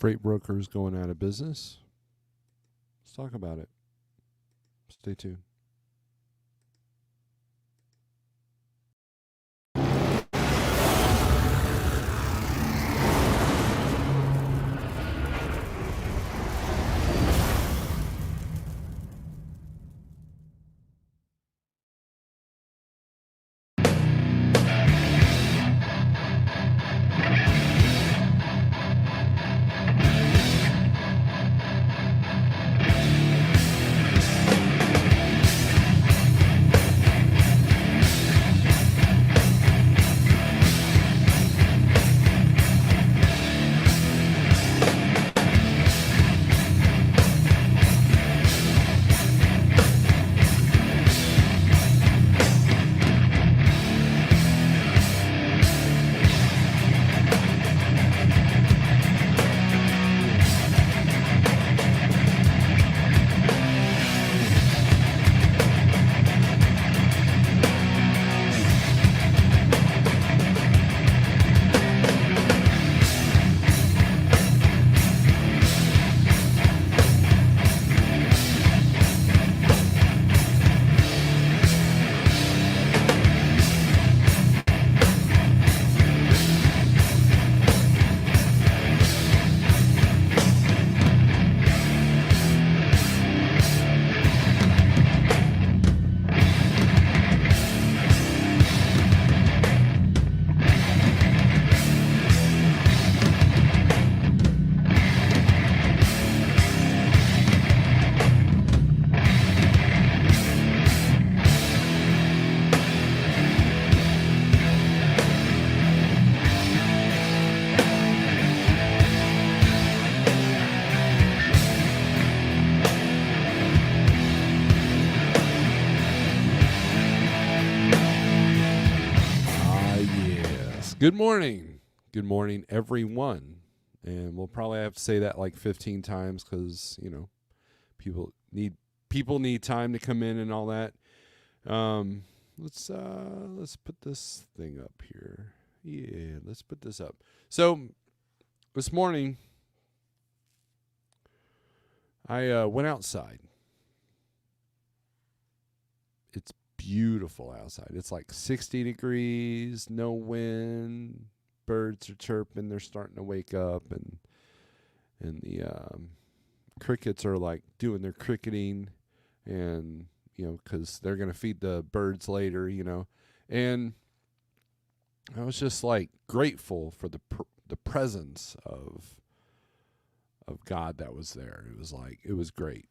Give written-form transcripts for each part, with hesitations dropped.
Freight brokers going out of business. Let's talk about it. Stay tuned. Good morning. Good morning, everyone. And we'll probably have to say that like 15 times because, you know, people need time to come in and all that. Let's put this thing up here. Yeah, let's put this up. So this morning I went outside. It's beautiful outside. It's like 60 degrees, no wind, birds are chirping, they're starting to wake up, and the crickets are like doing their cricketing, and you know, because they're going to feed the birds later, you know. And I was just like grateful for the presence of God that was there. It was great.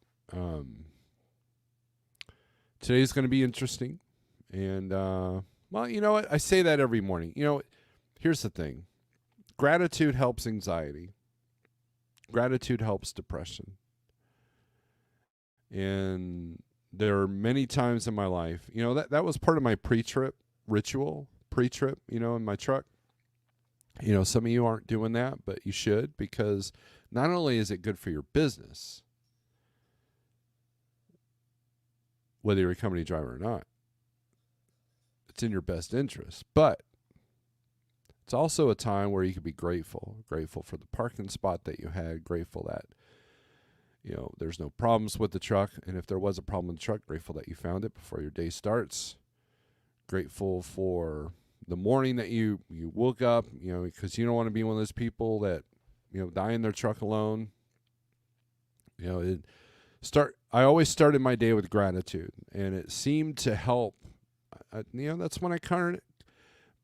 Today's going to be interesting. And, well, you know what? I say that every morning. You know, here's the thing. Gratitude helps anxiety. Gratitude helps depression. And there are many times in my life, you know, that was part of my pre-trip ritual, you know, in my truck. You know, some of you aren't doing that, but you should, because not only is it good for your business, whether you're a company driver or not, it's in your best interest. But it's also a time where you can be grateful for the parking spot that you had, grateful that, you know, there's no problems with the truck. And if there was a problem with the truck, grateful that you found it before your day starts. Grateful for the morning that you woke up, you know, because you don't want to be one of those people that, you know, die in their truck alone. You know, I always started my day with gratitude, and it seemed to help. You know, that's when I kind of,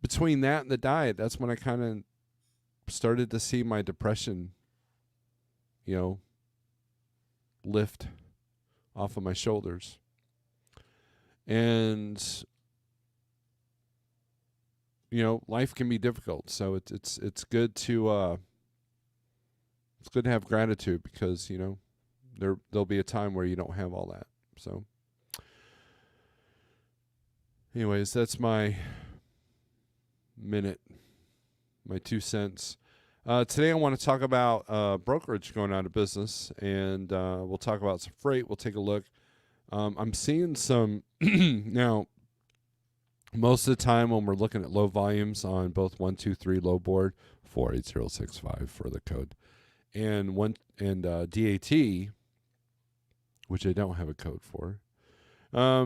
between that and the diet, that's when I kind of started to see my depression, you know, lift off of my shoulders. And, you know, life can be difficult, so it's good to have gratitude, because, you know, there'll be a time where you don't have all that. So anyways, that's my minute, my 2 cents. Today I want to talk about brokerage going out of business, and we'll talk about some freight. We'll take a look. I'm seeing some now. Most of the time when we're looking at low volumes on both 123 low board, 48065 for the code, DAT, which I don't have a code for. I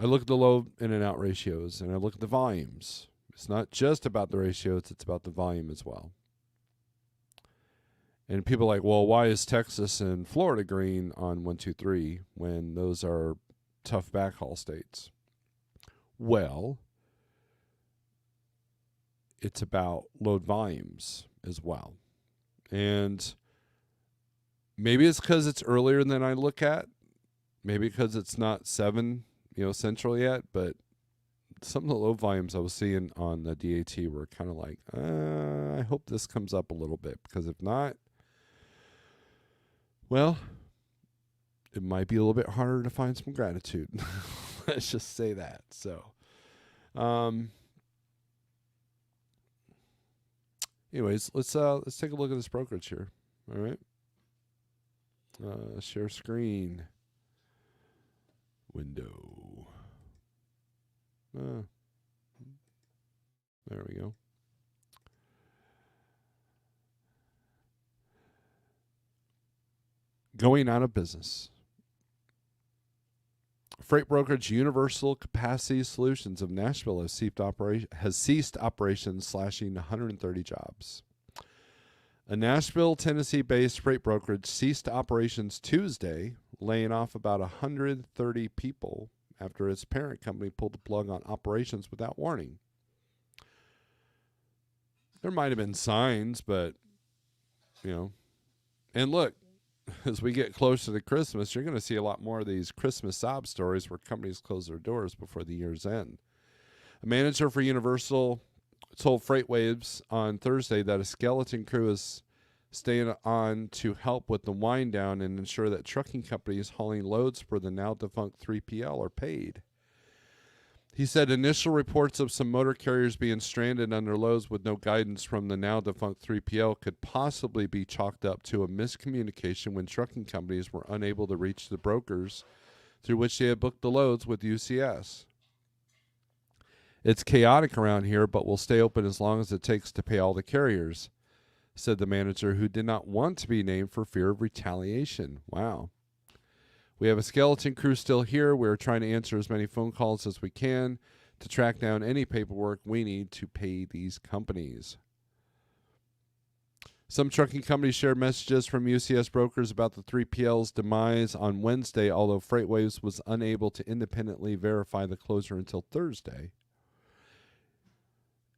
look at the load in and out ratios, and I look at the volumes. It's not just about the ratios, it's about the volume as well. And people are like, well, why is Texas and Florida green on 123 when those are tough backhaul states? Well, it's about load volumes as well. And maybe it's because it's earlier than I look at. Maybe because it's not 7, central yet. But some of the load volumes I was seeing on the DAT were kind of like, I hope this comes up a little bit. Because if not, well, it might be a little bit harder to find some gratitude. Let's just say that. So, anyways, let's take a look at this brokerage here. All right. Share screen. Window. There we go. Going out of business. Freight brokerage Universal Capacity Solutions of Nashville has ceased operations, slashing 130 jobs. A Nashville, Tennessee-based freight brokerage ceased operations Tuesday, laying off about 130 people after its parent company pulled the plug on operations without warning. There might have been signs, but, and look, as we get closer to Christmas, you're going to see a lot more of these Christmas sob stories where companies close their doors before the year's end. A manager for Universal told FreightWaves on Thursday that a skeleton crew is staying on to help with the wind down and ensure that trucking companies hauling loads for the now defunct 3PL are paid. He said initial reports of some motor carriers being stranded under loads with no guidance from the now defunct 3PL could possibly be chalked up to a miscommunication when trucking companies were unable to reach the brokers through which they had booked the loads with UCS. It's chaotic around here, but we'll stay open as long as it takes to pay all the carriers, said the manager, who did not want to be named for fear of retaliation. Wow. We have a skeleton crew still here. We're trying to answer as many phone calls as we can to track down any paperwork we need to pay these companies. Some trucking companies shared messages from UCS brokers about the 3PL's demise on Wednesday, although FreightWaves was unable to independently verify the closure until Thursday.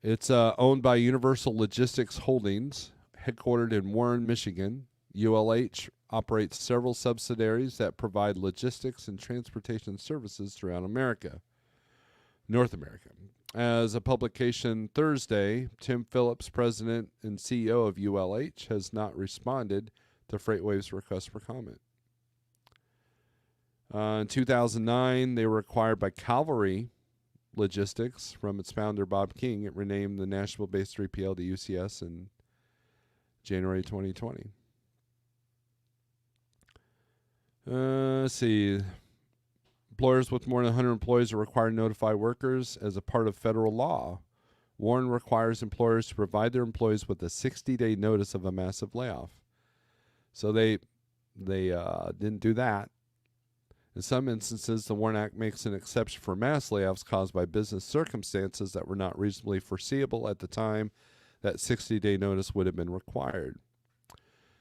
It's owned by Universal Logistics Holdings, headquartered in Warren, Michigan. ULH operates several subsidiaries that provide logistics and transportation services throughout North America. As a publication Thursday, Tim Phillips, president and CEO of ULH, has not responded to FreightWaves' request for comment. In 2009, they were acquired by Cavalry Logistics from its founder, Bob King. It renamed the Nashville-based 3PL to UCS in January 2020. Let's see. Employers with more than 100 employees are required to notify workers as a part of federal law. Warren requires employers to provide their employees with a 60-day notice of a massive layoff. So they didn't do that. In some instances, the Warren Act makes an exception for mass layoffs caused by business circumstances that were not reasonably foreseeable at the time that 60-day notice would have been required.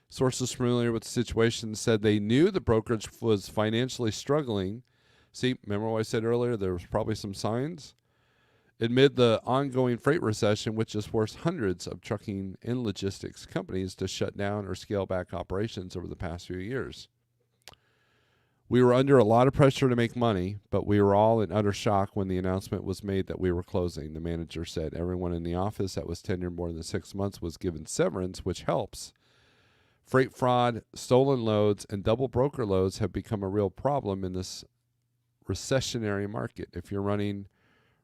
Sources familiar with the situation said they knew the brokerage was financially struggling. See, remember what I said earlier? There was probably some signs. Amid the ongoing freight recession, which has forced hundreds of trucking and logistics companies to shut down or scale back operations over the past few years. We were under a lot of pressure to make money, but we were all in utter shock when the announcement was made that we were closing, the manager said. Everyone in the office that was tenured more than 6 months was given severance, which helps. Freight fraud, stolen loads, and double broker loads have become a real problem in this recessionary market. If you're running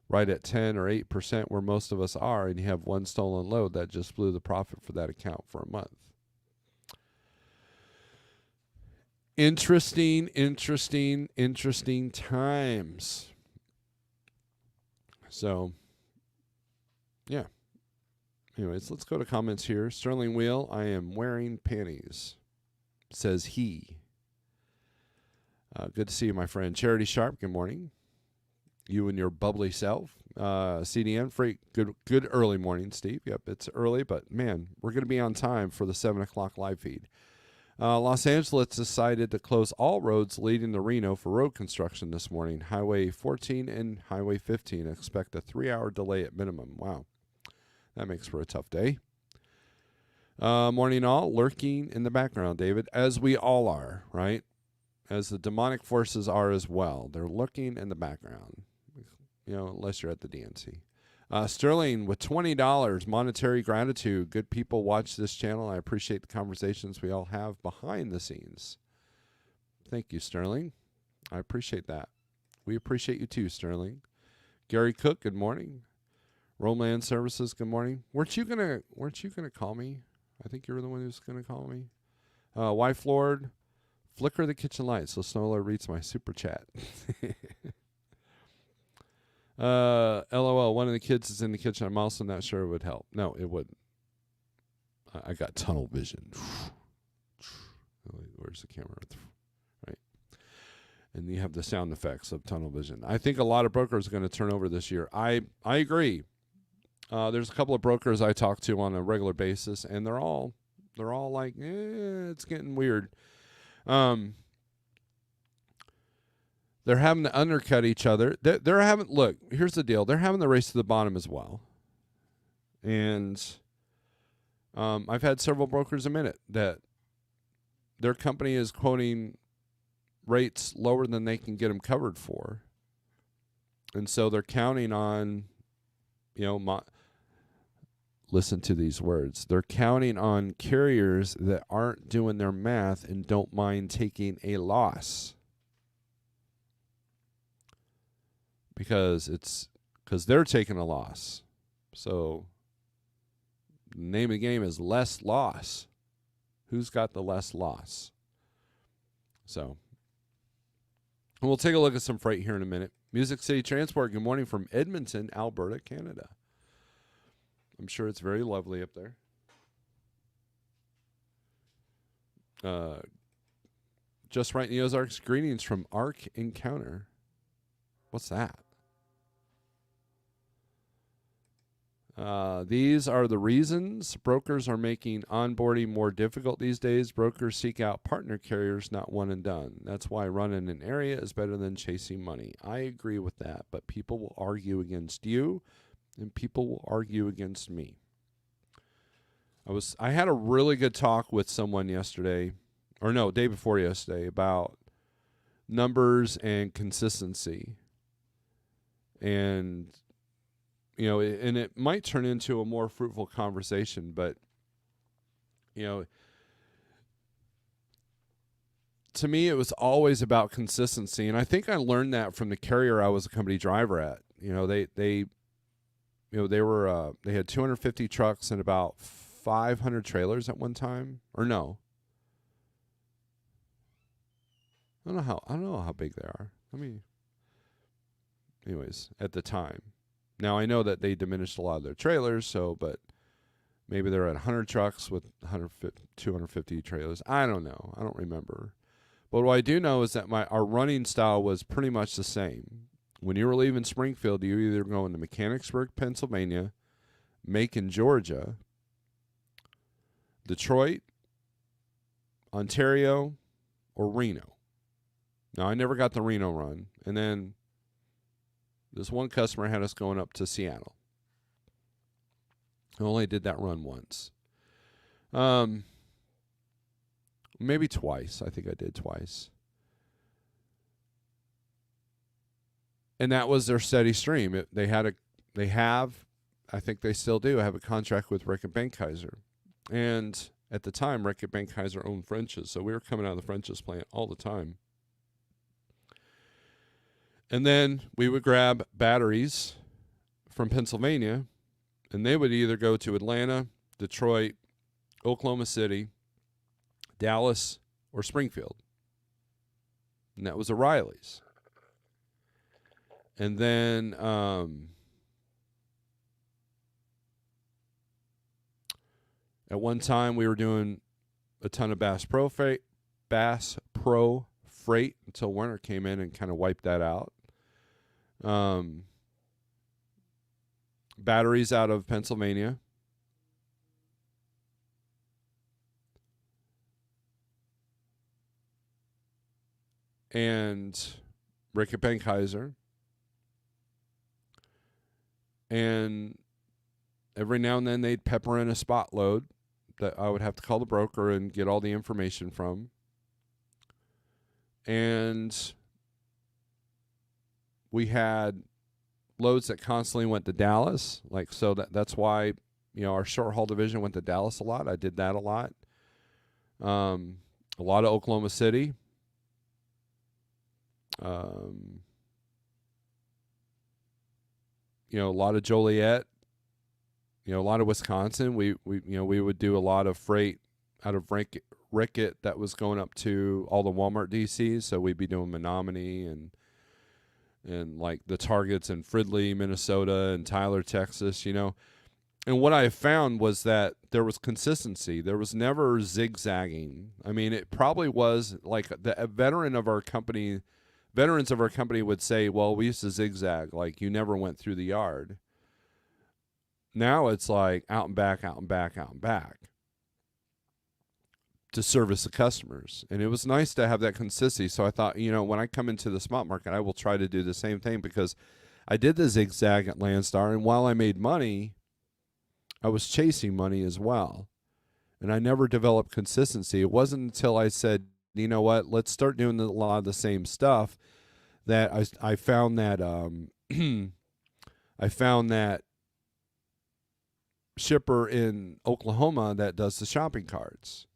right at 10 or 8% where most of us are, and you have one stolen load, that just blew the profit for that account for a month. Interesting times. So, yeah. Anyways, let's go to comments here. Sterling Wheel, I am wearing panties, says he. Good to see you, my friend. Charity Sharp, good morning. You and your bubbly self. CDN, Freak, good early morning, Steve. Yep, it's early, but man, we're going to be on time for the 7 o'clock live feed. Los Angeles decided to close all roads leading to Reno for road construction this morning. Highway 14 and Highway 15 expect a 3-hour delay at minimum. Wow. That makes for a tough day. Morning all, lurking in the background, David, as we all are, right? As the demonic forces are as well. They're lurking in the background, unless you're at the DNC. Sterling with $20, monetary gratitude. Good people watch this channel. I appreciate the conversations we all have behind the scenes. Thank you, Sterling. I appreciate that. We appreciate you too, Sterling. Gary Cook, good morning. Romeland Services, good morning. Weren't you gonna call me? I think you were the one who's gonna call me. Wife Lord, flicker the kitchen light so Snorelord reads my super chat. LOL, one of the kids is in the kitchen. I'm also not sure it would help. No, it wouldn't. I got tunnel vision. Where's the camera? Right. And you have the sound effects of tunnel vision. I think a lot of brokers are going to turn over this year. I agree. There's a couple of brokers I talk to on a regular basis, and they're all like, it's getting weird. They're having to undercut each other. They're having, look, here's the deal. They're having the race to the bottom as well. And I've had several brokers admit that their company is quoting rates lower than they can get them covered for. And so they're counting on, listen to these words. They're counting on carriers that aren't doing their math and don't mind taking a loss. Because they're taking a loss. So the name of the game is less loss. Who's got the less loss? So we'll take a look at some freight here in a minute. Music City Transport, good morning from Edmonton, Alberta, Canada. I'm sure it's very lovely up there. Just right in the Ozarks, greetings from Arc Encounter. What's that? These are the reasons brokers are making onboarding more difficult these days. Brokers seek out partner carriers, not one and done. That's why running an area is better than chasing money. I agree with that, but people will argue against you, and people will argue against me. I had a really good talk with someone yesterday, or no, day before yesterday, about numbers and consistency. And and it might turn into a more fruitful conversation, but, to me, it was always about consistency. And I think I learned that from the carrier I was a company driver at. They had 250 trucks and about 500 trailers at one time, or no. I don't know how big they are. Anyways, at the time. Now, I know that they diminished a lot of their trailers, but maybe they're at 100 trucks with 250 trailers. I don't know. I don't remember. But what I do know is that our running style was pretty much the same. When you were leaving Springfield, you were either going to Mechanicsburg, Pennsylvania, Macon, Georgia, Detroit, Ontario, or Reno. Now, I never got the Reno run. And then this one customer had us going up to Seattle. I only did that run once. Maybe twice. I think I did twice. And that was their steady stream. I think they still do, have a contract with Rick and Benkaiser. And at the time, Rick and Benkaiser owned French's, so we were coming out of the French's plant all the time. And then we would grab batteries from Pennsylvania, and they would either go to Atlanta, Detroit, Oklahoma City, Dallas, or Springfield. And that was O'Reilly's. And then At one time, we were doing a ton of Bass Pro freight until Werner came in and kind of wiped that out. Batteries out of Pennsylvania. And Rick Benkaiser. And every now and then they'd pepper in a spot load that I would have to call the broker and get all the information from. And we had loads that constantly went to Dallas. Like, so that's why, our short haul division went to Dallas a lot. I did that a lot. A lot of Oklahoma City. A lot of Joliet. A lot of Wisconsin. We would do a lot of freight out of Rickett that was going up to all the Walmart DCs. So we'd be doing Menominee and like the Targets in Fridley, Minnesota, and Tyler, Texas. And what I found was that there was consistency. There was never zigzagging. I mean, it probably was like the veterans of our company would say, well, we used to zigzag. Like, you never went through the yard. Now it's like out and back, out and back, out and back to service the customers. And it was nice to have that consistency. So I thought, when I come into the spot market, I will try to do the same thing, because I did the zigzag at Landstar. And while I made money, I was chasing money as well. And I never developed consistency. It wasn't until I said, you know what, let's start doing a lot of the same stuff, that I found that I found that shipper in Oklahoma that does the shopping carts.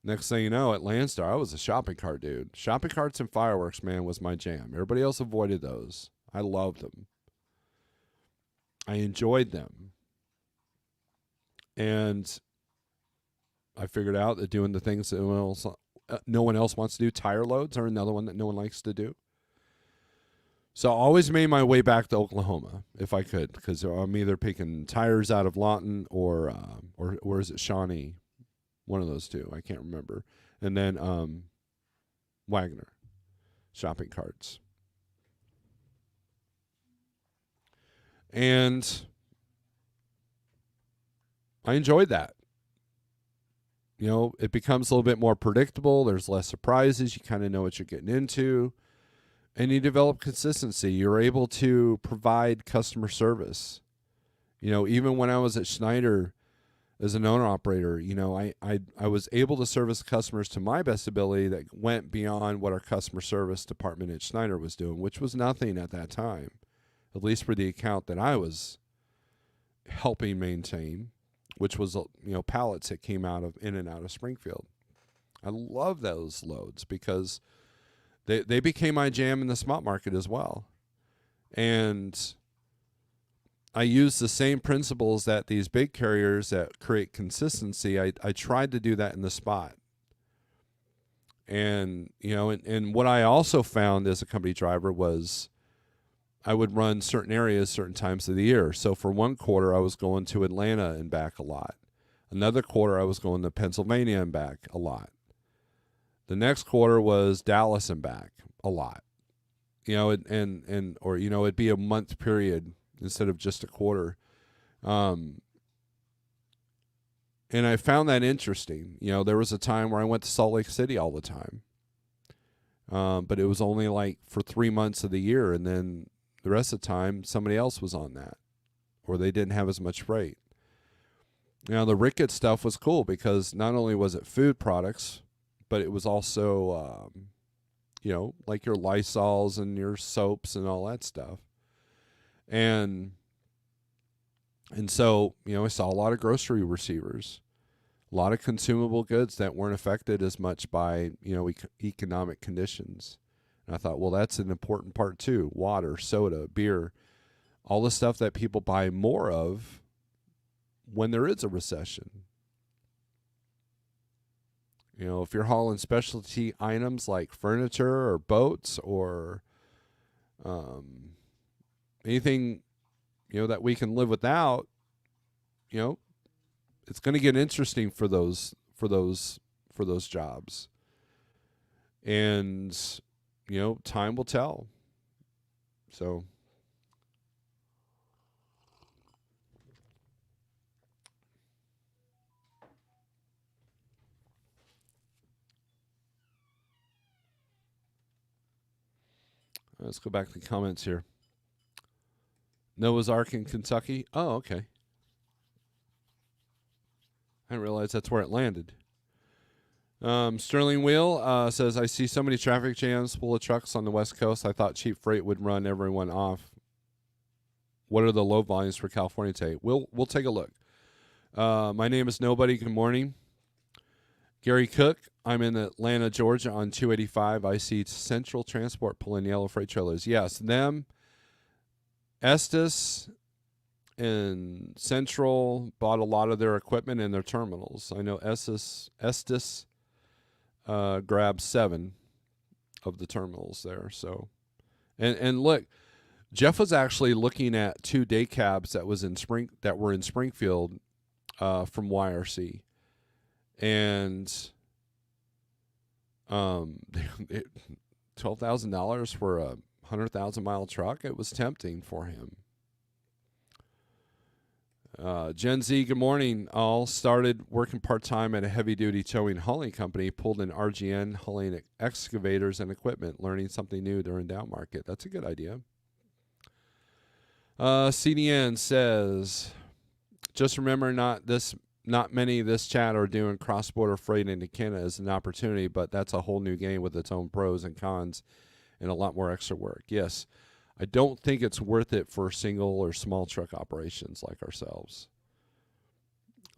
Next thing you know, at Landstar, I was a shopping cart dude. Shopping carts and fireworks, man, was my jam. Everybody else avoided those. I loved them. I enjoyed them. And I figured out that doing the things that no one else wants to do, tire loads are another one that no one likes to do. So I always made my way back to Oklahoma if I could, because I'm either picking tires out of Lawton or is it Shawnee? One of those two. I can't remember. And then Wagner shopping carts. And I enjoyed that. It becomes a little bit more predictable. There's less surprises. You kind of know what you're getting into. And you develop consistency. You're able to provide customer service. Even when I was at Schneider as an owner-operator, I was able to service customers to my best ability that went beyond what our customer service department at Schneider was doing, which was nothing at that time, at least for the account that I was helping maintain, which was, pallets that came in and out of Springfield. I love those loads because they became my jam in the spot market as well. And I use the same principles that these big carriers that create consistency. I tried to do that in the spot. And, and what I also found as a company driver was I would run certain areas certain times of the year. So for one quarter, I was going to Atlanta and back a lot. Another quarter, I was going to Pennsylvania and back a lot. The next quarter was Dallas and back a lot. It'd be a month period instead of just a quarter. And I found that interesting. There was a time where I went to Salt Lake City all the time. But it was only like for 3 months of the year. And then the rest of the time, somebody else was on that, or they didn't have as much freight. The Rickett stuff was cool because not only was it food products, but it was also, like your Lysols and your soaps and all that stuff. And so, I saw a lot of grocery receivers, a lot of consumable goods that weren't affected as much by, economic conditions. And I thought, well, that's an important part too. Water, soda, beer, all the stuff that people buy more of when there is a recession. If you're hauling specialty items like furniture or boats or anything, that we can live without, it's going to get interesting for those jobs. And time will tell. So let's go back to the comments here. Noah's Ark in Kentucky. Oh, okay. I didn't realize that's where it landed. Sterling Wheel says, I see so many traffic jams full of trucks on the West Coast. I thought cheap freight would run everyone off. What are the low volumes for California today? We'll take a look. My name is Nobody. Good morning. Gary Cook. I'm in Atlanta, Georgia on 285. I see Central Transport pulling yellow freight trailers. Yes, them, Estes, and Central bought a lot of their equipment in their terminals. I know Estes grabbed 7 of the terminals there. So, and look, Jeff was actually looking at 2 day cabs that were in Springfield from YRC, and $12,000 for a 100,000-mile truck. It was tempting for him. Gen Z, good morning. All started working part-time at a heavy-duty towing hauling company, pulled in RGN, hauling excavators and equipment, learning something new during down market. That's a good idea. CDN says, just remember not many of this chat are doing cross-border freight into Canada as an opportunity, but that's a whole new game with its own pros and cons and a lot more extra work. Yes. I don't think it's worth it for single or small truck operations like ourselves.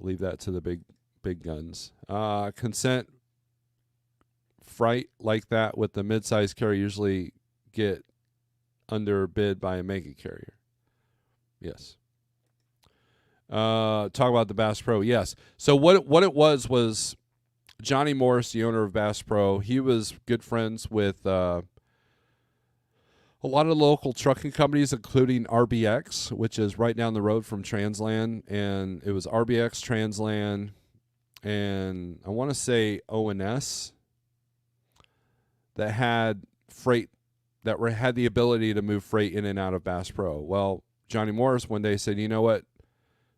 Leave that to the big guns. Consent freight like that with the mid-size carrier usually get underbid by a mega carrier. Yes. Talk about the Bass Pro. Yes. So what it was Johnny Morris, the owner of Bass Pro. He was good friends with a lot of local trucking companies, including RBX, which is right down the road from Transland. And it was RBX, Transland, and I want to say ONS that had freight, that had the ability to move freight in and out of Bass Pro. Well, Johnny Morris one day said, you know what?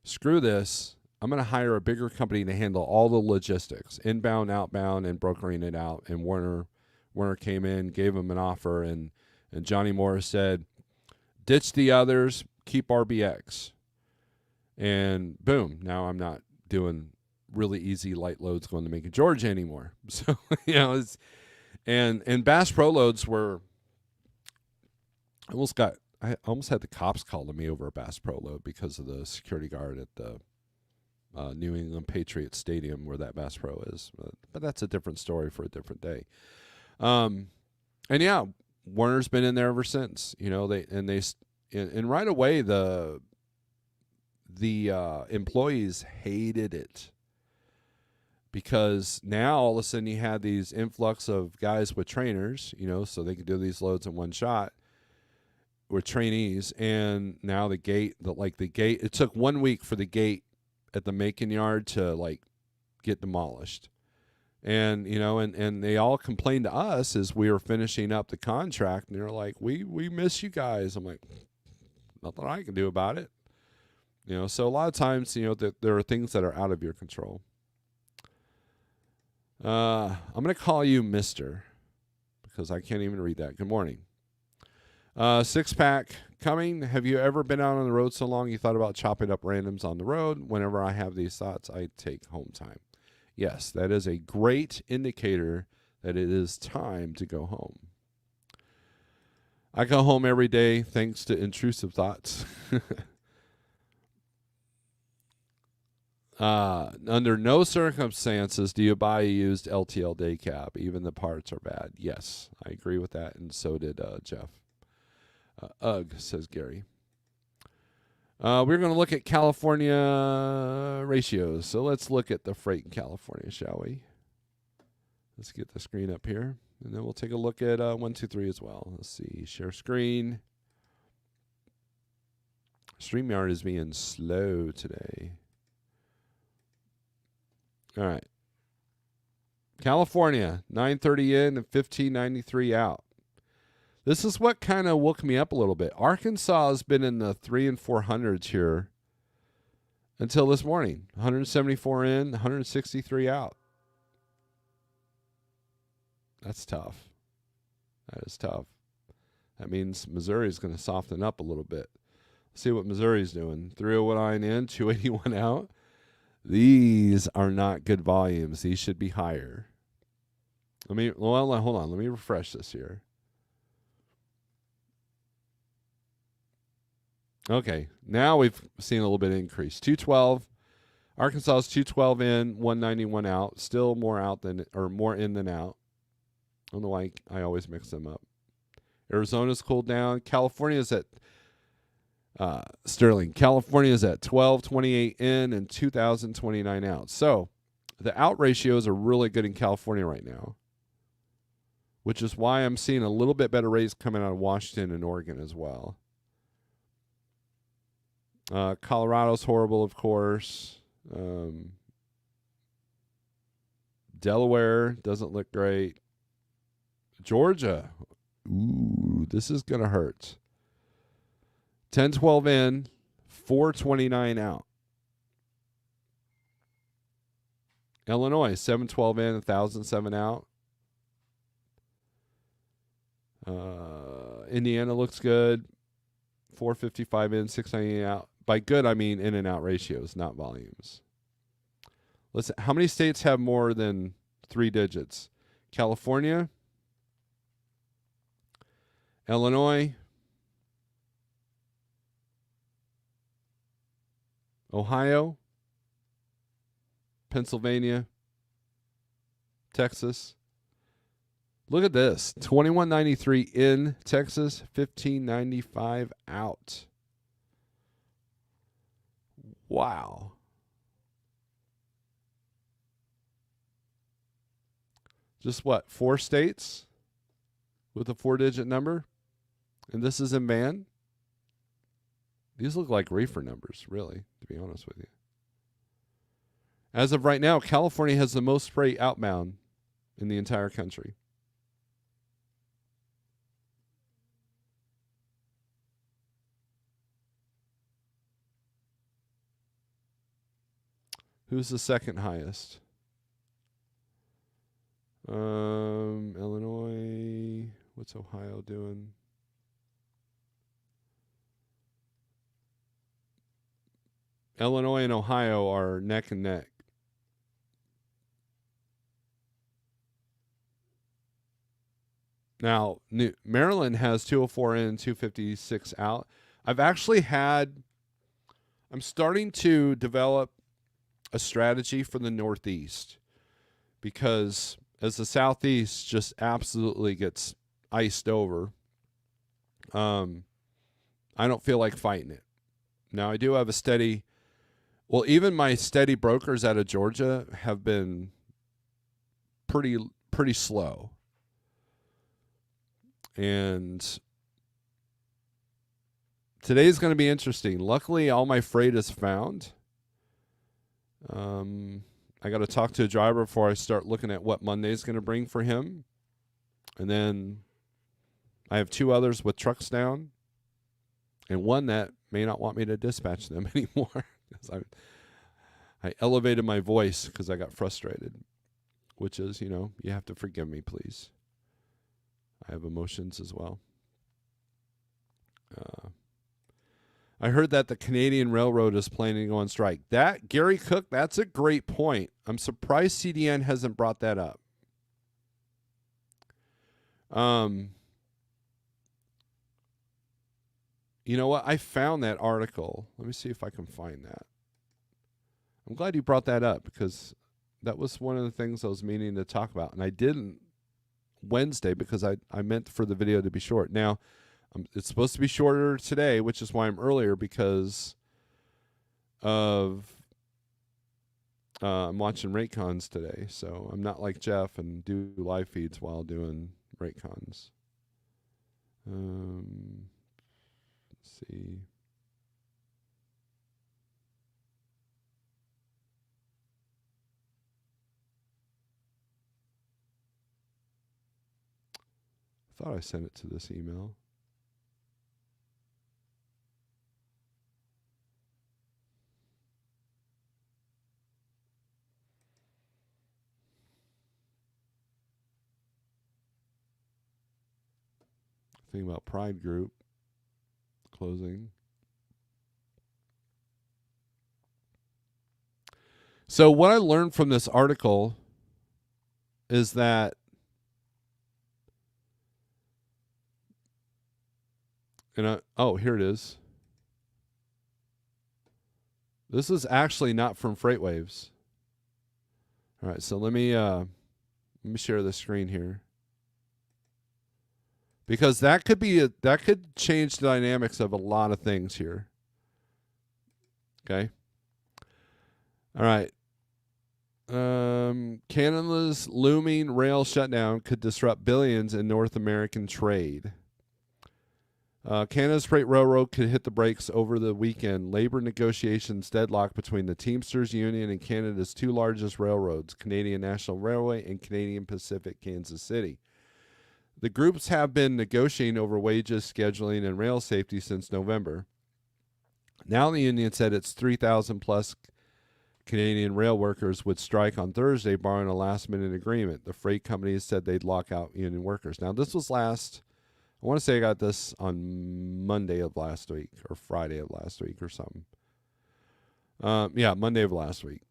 Screw this. I'm going to hire a bigger company to handle all the logistics, inbound, outbound, and brokering it out. And Werner came in, gave him an offer, and Johnny Morris said, ditch the others, keep RBX. And boom, now I'm not doing really easy light loads going to Macon, Georgia anymore. So, and Bass Pro loads were, I almost had the cops call to me over a Bass Pro load because of the security guard at the New England Patriots Stadium where that Bass Pro is. But that's a different story for a different day. And yeah, Werner's been in there ever since. And right away the employees hated it because now all of a sudden you had these influx of guys with trainers, so they could do these loads in one shot. Were trainees, and now the gate, it took 1 week for the gate at the Macon yard to get demolished. And, and they all complained to us as we were finishing up the contract, and they're like, we miss you guys. I'm like, nothing I can do about it. So a lot of times, there are things that are out of your control. I'm going to call you Mr. because I can't even read that. Good morning. 6-pack coming. Have you ever been out on the road so long you thought about chopping up randoms on the road? Whenever I have these thoughts, I take home time. Yes, that is a great indicator that it is time to go home. I go home every day thanks to intrusive thoughts. Under no circumstances do you buy a used LTL day cab. Even the parts are bad. Yes, I agree with that, and so did Jeff. Ugh, says Gary. We're going to look at California ratios. So let's look at the freight in California, shall we? Let's get the screen up here. And then we'll take a look at 1, 2, 3 as well. Let's see. Share screen. StreamYard is being slow today. All right. California, 930 in and 1593 out. This is what kind of woke me up a little bit. Arkansas has been in the 3 and 400s here until this morning. 174 in, 163 out. That's tough. That is tough. That means Missouri is going to soften up a little bit. Let's see what Missouri's doing. 309 in, 281 out. These are not good volumes. These should be higher. Hold on. Let me refresh this here. Okay, now we've seen a little bit of increase. 212. Arkansas is 212 in, 191 out. Still more in than out. I don't know why I always mix them up. Arizona's cooled down. California's at Sterling. California's at 1228 in and 2029 out. So the out ratios are really good in California right now, which is why I'm seeing a little bit better rates coming out of Washington and Oregon as well. Colorado's horrible, of course. Delaware doesn't look great. Georgia, ooh, this is going to hurt. 10-12 in, 429 out. Illinois, 7-12 in, 1,007 out. Indiana looks good. 455 in, 698 out. By good, I mean in and out ratios, not volumes. Listen, how many states have more than 3 digits? California, Illinois, Ohio, Pennsylvania, Texas. Look at this. 2193 in Texas, 1595 out. Wow. Just what? 4 states with a 4-digit number? And this is in van? These look like reefer numbers, really, to be honest with you. As of right now, California has the most freight outbound in the entire country. Who's the second highest? Illinois. What's Ohio doing? Illinois and Ohio are neck and neck. Now, Maryland has 204 in, 256 out. I'm starting to develop a strategy for the Northeast, because as the Southeast just absolutely gets iced over, I don't feel like fighting it. Now, I do have even my steady brokers out of Georgia have been pretty slow. And today's going to be interesting. Luckily, all my freight is found. I got to talk to a driver before I start looking at what Monday's going to bring for him. And then I have 2 others with trucks down, and one that may not want me to dispatch them anymore. I elevated my voice because I got frustrated, which is, you have to forgive me, please. I have emotions as well. I heard that the Canadian Railroad is planning to go on strike. Gary Cook, that's a great point. I'm surprised CDN hasn't brought that up. You know what? I found that article. Let me see if I can find that. I'm glad you brought that up, because that was one of the things I was meaning to talk about, and I didn't Wednesday because I meant for the video to be short. Now, it's supposed to be shorter today, which is why I'm earlier, because of I'm watching Raycons today, so I'm not like Jeff and do live feeds while doing Raycons. Let's see. thought I sent it to this email. Thing about Pride Group closing. So what I learned from this article is that here it is. This is actually not from FreightWaves. All right, so let me share the screen here. Because that could change the dynamics of a lot of things here. Okay. All right. Canada's looming rail shutdown could disrupt billions in North American trade. Canada's freight railroad could hit the brakes over the weekend. Labor negotiations deadlocked between the Teamsters Union and Canada's two largest railroads, Canadian National Railway and Canadian Pacific Kansas City. The groups have been negotiating over wages, scheduling, and rail safety since November. Now the union said its 3,000 plus Canadian rail workers would strike on Thursday, barring a last-minute agreement. The freight companies said they'd lock out union workers. Now, this was I want to say I got this on Monday of last week or Friday of last week or something. Monday of last week.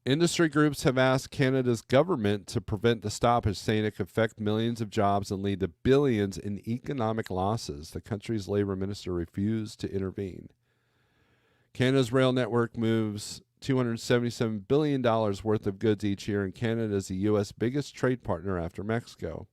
Industry groups have asked Canada's government to prevent the stoppage, saying it could affect millions of jobs and lead to billions in economic losses. The country's labor minister refused to intervene. Canada's rail network moves $277 billion worth of goods each year, and Canada is the U.S. biggest trade partner after Mexico.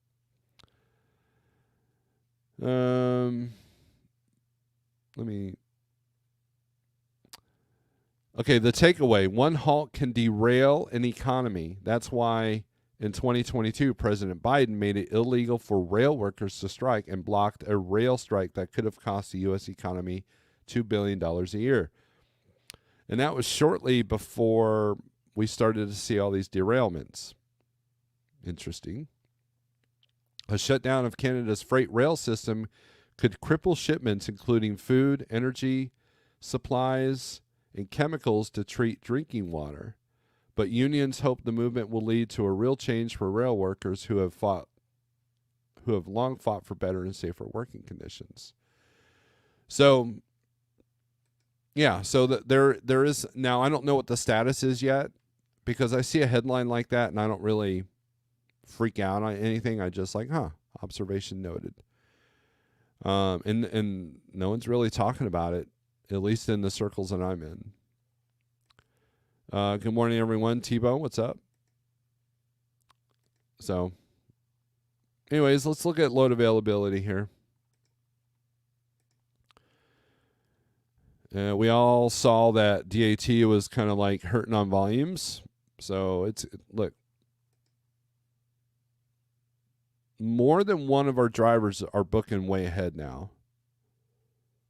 Okay, the takeaway. One halt can derail an economy. That's why in 2022, President Biden made it illegal for rail workers to strike and blocked a rail strike that could have cost the U.S. economy $2 billion a year. And that was shortly before we started to see all these derailments. Interesting. A shutdown of Canada's freight rail system could cripple shipments, including food, energy, supplies, and chemicals to treat drinking water. But unions hope the movement will lead to a real change for rail workers who have long fought for better and safer working conditions. So, yeah, so there is now. I don't know what the status is yet because I see a headline like that and I don't really freak out on anything. I just like, observation noted. And no one's really talking about it, at least in the circles that I'm in. Good morning, everyone. Tebow, what's up? So, anyways, let's look at load availability here. We all saw that DAT was kind of like hurting on volumes. So look, more than one of our drivers are booking way ahead now.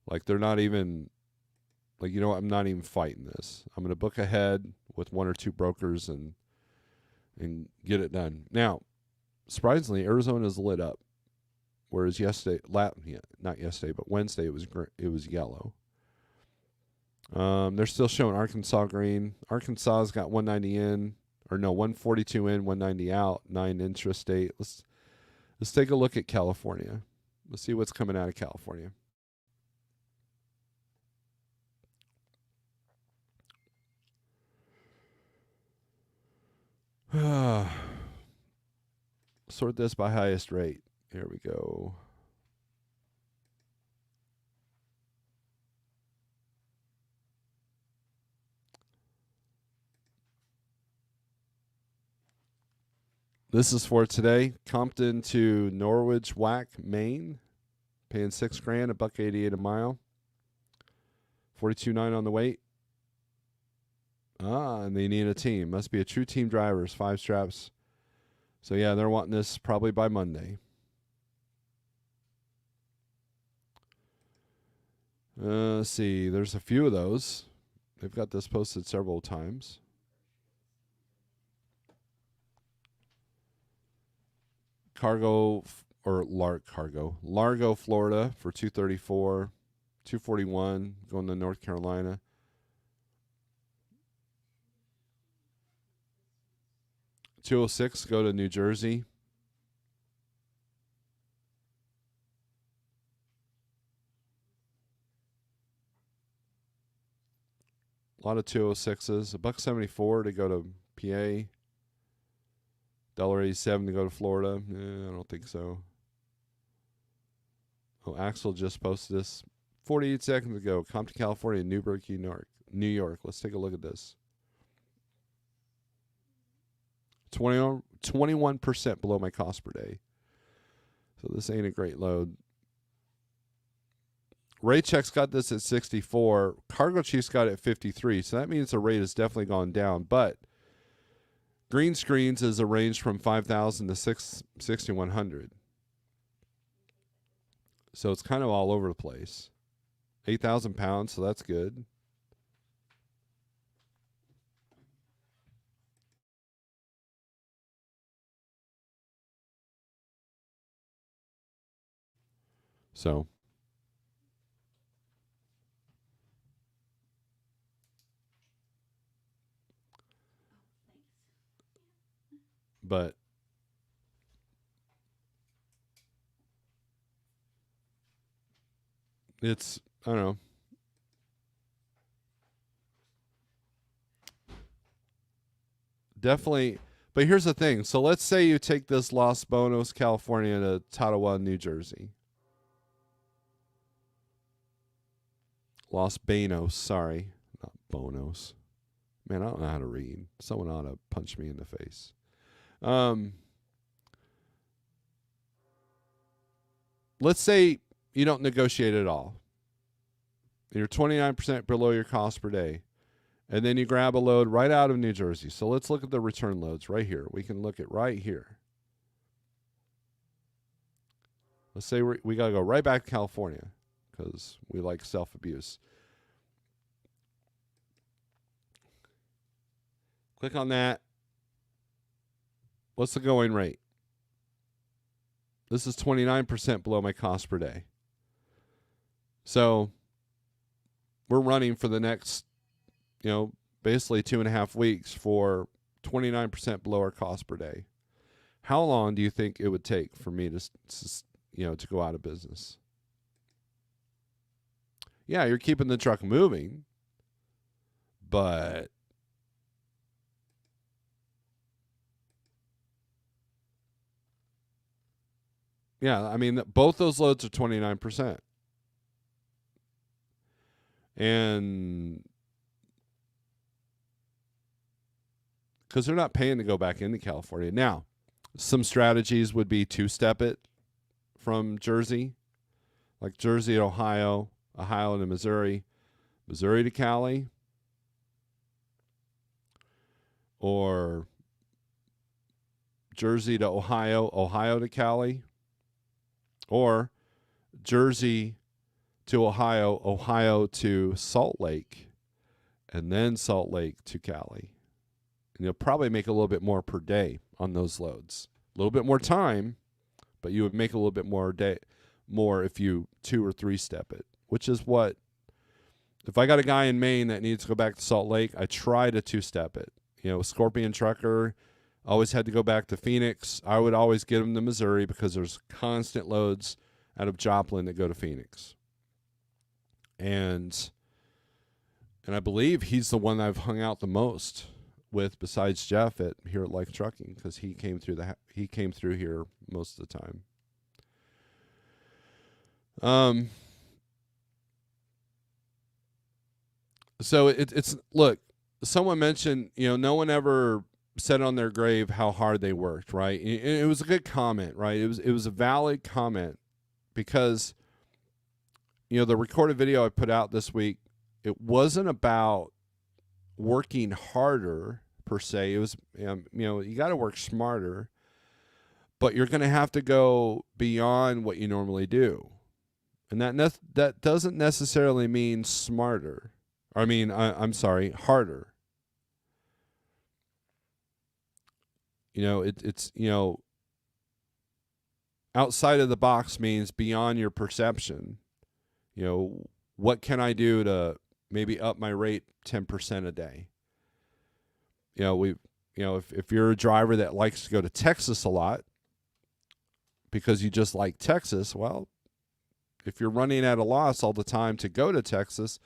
Like they're not even, like, you know what, I'm not even fighting this. I'm going to book ahead with one or two brokers and get it done. Now, surprisingly, Arizona's lit up. Whereas not yesterday, but Wednesday it was yellow. They're still showing Arkansas green. Arkansas's got 142 in, 190 out, 9 intrastate. Let's take a look at California. Let's see what's coming out of California. Sort this by highest rate. Here we go. This is for today. Compton to Norwich, Whack, Maine. Paying $6,000, $1.88 a mile. 42.9 on the weight. And they need a team. Must be a true team drivers. 5 straps. So yeah, they're wanting this probably by Monday. Let's see. There's a few of those. They've got this posted several times. Largo, Florida for 234, 241 going to North Carolina. $206 go to New Jersey. A lot of 206s. $1.74 to go to PA. $1.87 to go to Florida. I don't think so. Oh, Axel just posted this 48 seconds ago. Compton, California, Newburgh, New York. Let's take a look at this. 21% below my cost per day. So this ain't a great load. Raycheck's got this at 64. Cargo Chief's got it at 53. So that means the rate has definitely gone down. But Green Screens is a range from 5,000 to 6,100. So it's kind of all over the place. 8,000 pounds, so that's good. So but it's, I don't know. Definitely. But here's the thing. So let's say you take this Los Bonos, California to Ottawa, New Jersey. Los Banos, sorry. Not Bonos. Man, I don't know how to read. Someone ought to punch me in the face. Let's say you don't negotiate at all. You're 29% below your cost per day. And then you grab a load right out of New Jersey. So let's look at the return loads right here. We can look at right here. Let's say we got to go right back to California because we like self-abuse. Click on that. What's the going rate? This is 29% below my cost per day. So we're running for the next, basically 2.5 weeks for 29% below our cost per day. How long do you think it would take for me to go out of business? Yeah, you're keeping the truck moving, but yeah, I mean, both those loads are 29%. And because they're not paying to go back into California. Now, some strategies would be two-step it from Jersey, like Jersey to Ohio, Ohio to Missouri, Missouri to Cali, or Jersey to Ohio, Ohio to Cali, or Jersey to Ohio, Ohio to Salt Lake, and then Salt Lake to Cali. And you'll probably make a little bit more per day on those loads. A little bit more time, but you would make a little bit more if you 2 or 3 step it, which is what, if I got a guy in Maine that needs to go back to Salt Lake, I try to 2-step it. Scorpion Trucker always had to go back to Phoenix. I would always get him to Missouri because there's constant loads out of Joplin that go to Phoenix. And I believe he's the one I've hung out the most with besides Jeff here at Like Trucking, because he came through here most of the time. So it's look, someone mentioned, no one ever said on their grave how hard they worked, right? And it was a good comment, right? It was a valid comment, because the recorded video I put out this week, it wasn't about working harder per se. It was, you got to work smarter, but you're going to have to go beyond what you normally do. And that doesn't necessarily mean smarter. I'm sorry, harder. It's outside of the box means beyond your perception. You know, what can I do to maybe up my rate 10% a day? You know, if you're a driver that likes to go to Texas a lot because you just like Texas, well, if you're running at a loss all the time to go to Texas,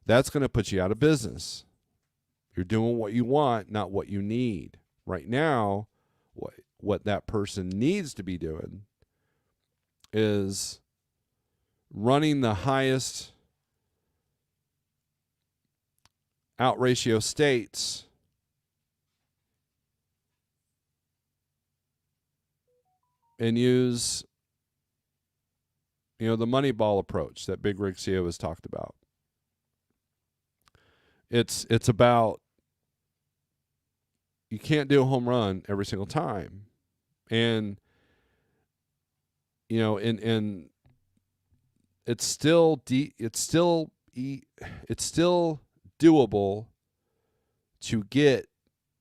that's going to put you out of business. You're doing what you want, not what you need. Right now, what that person needs to be doing is running the highest out ratio states and use, you know, the money ball approach that Big Rig CEO has talked about. It's about, you can't do a home run every single time. And, you know, and it's still doable to get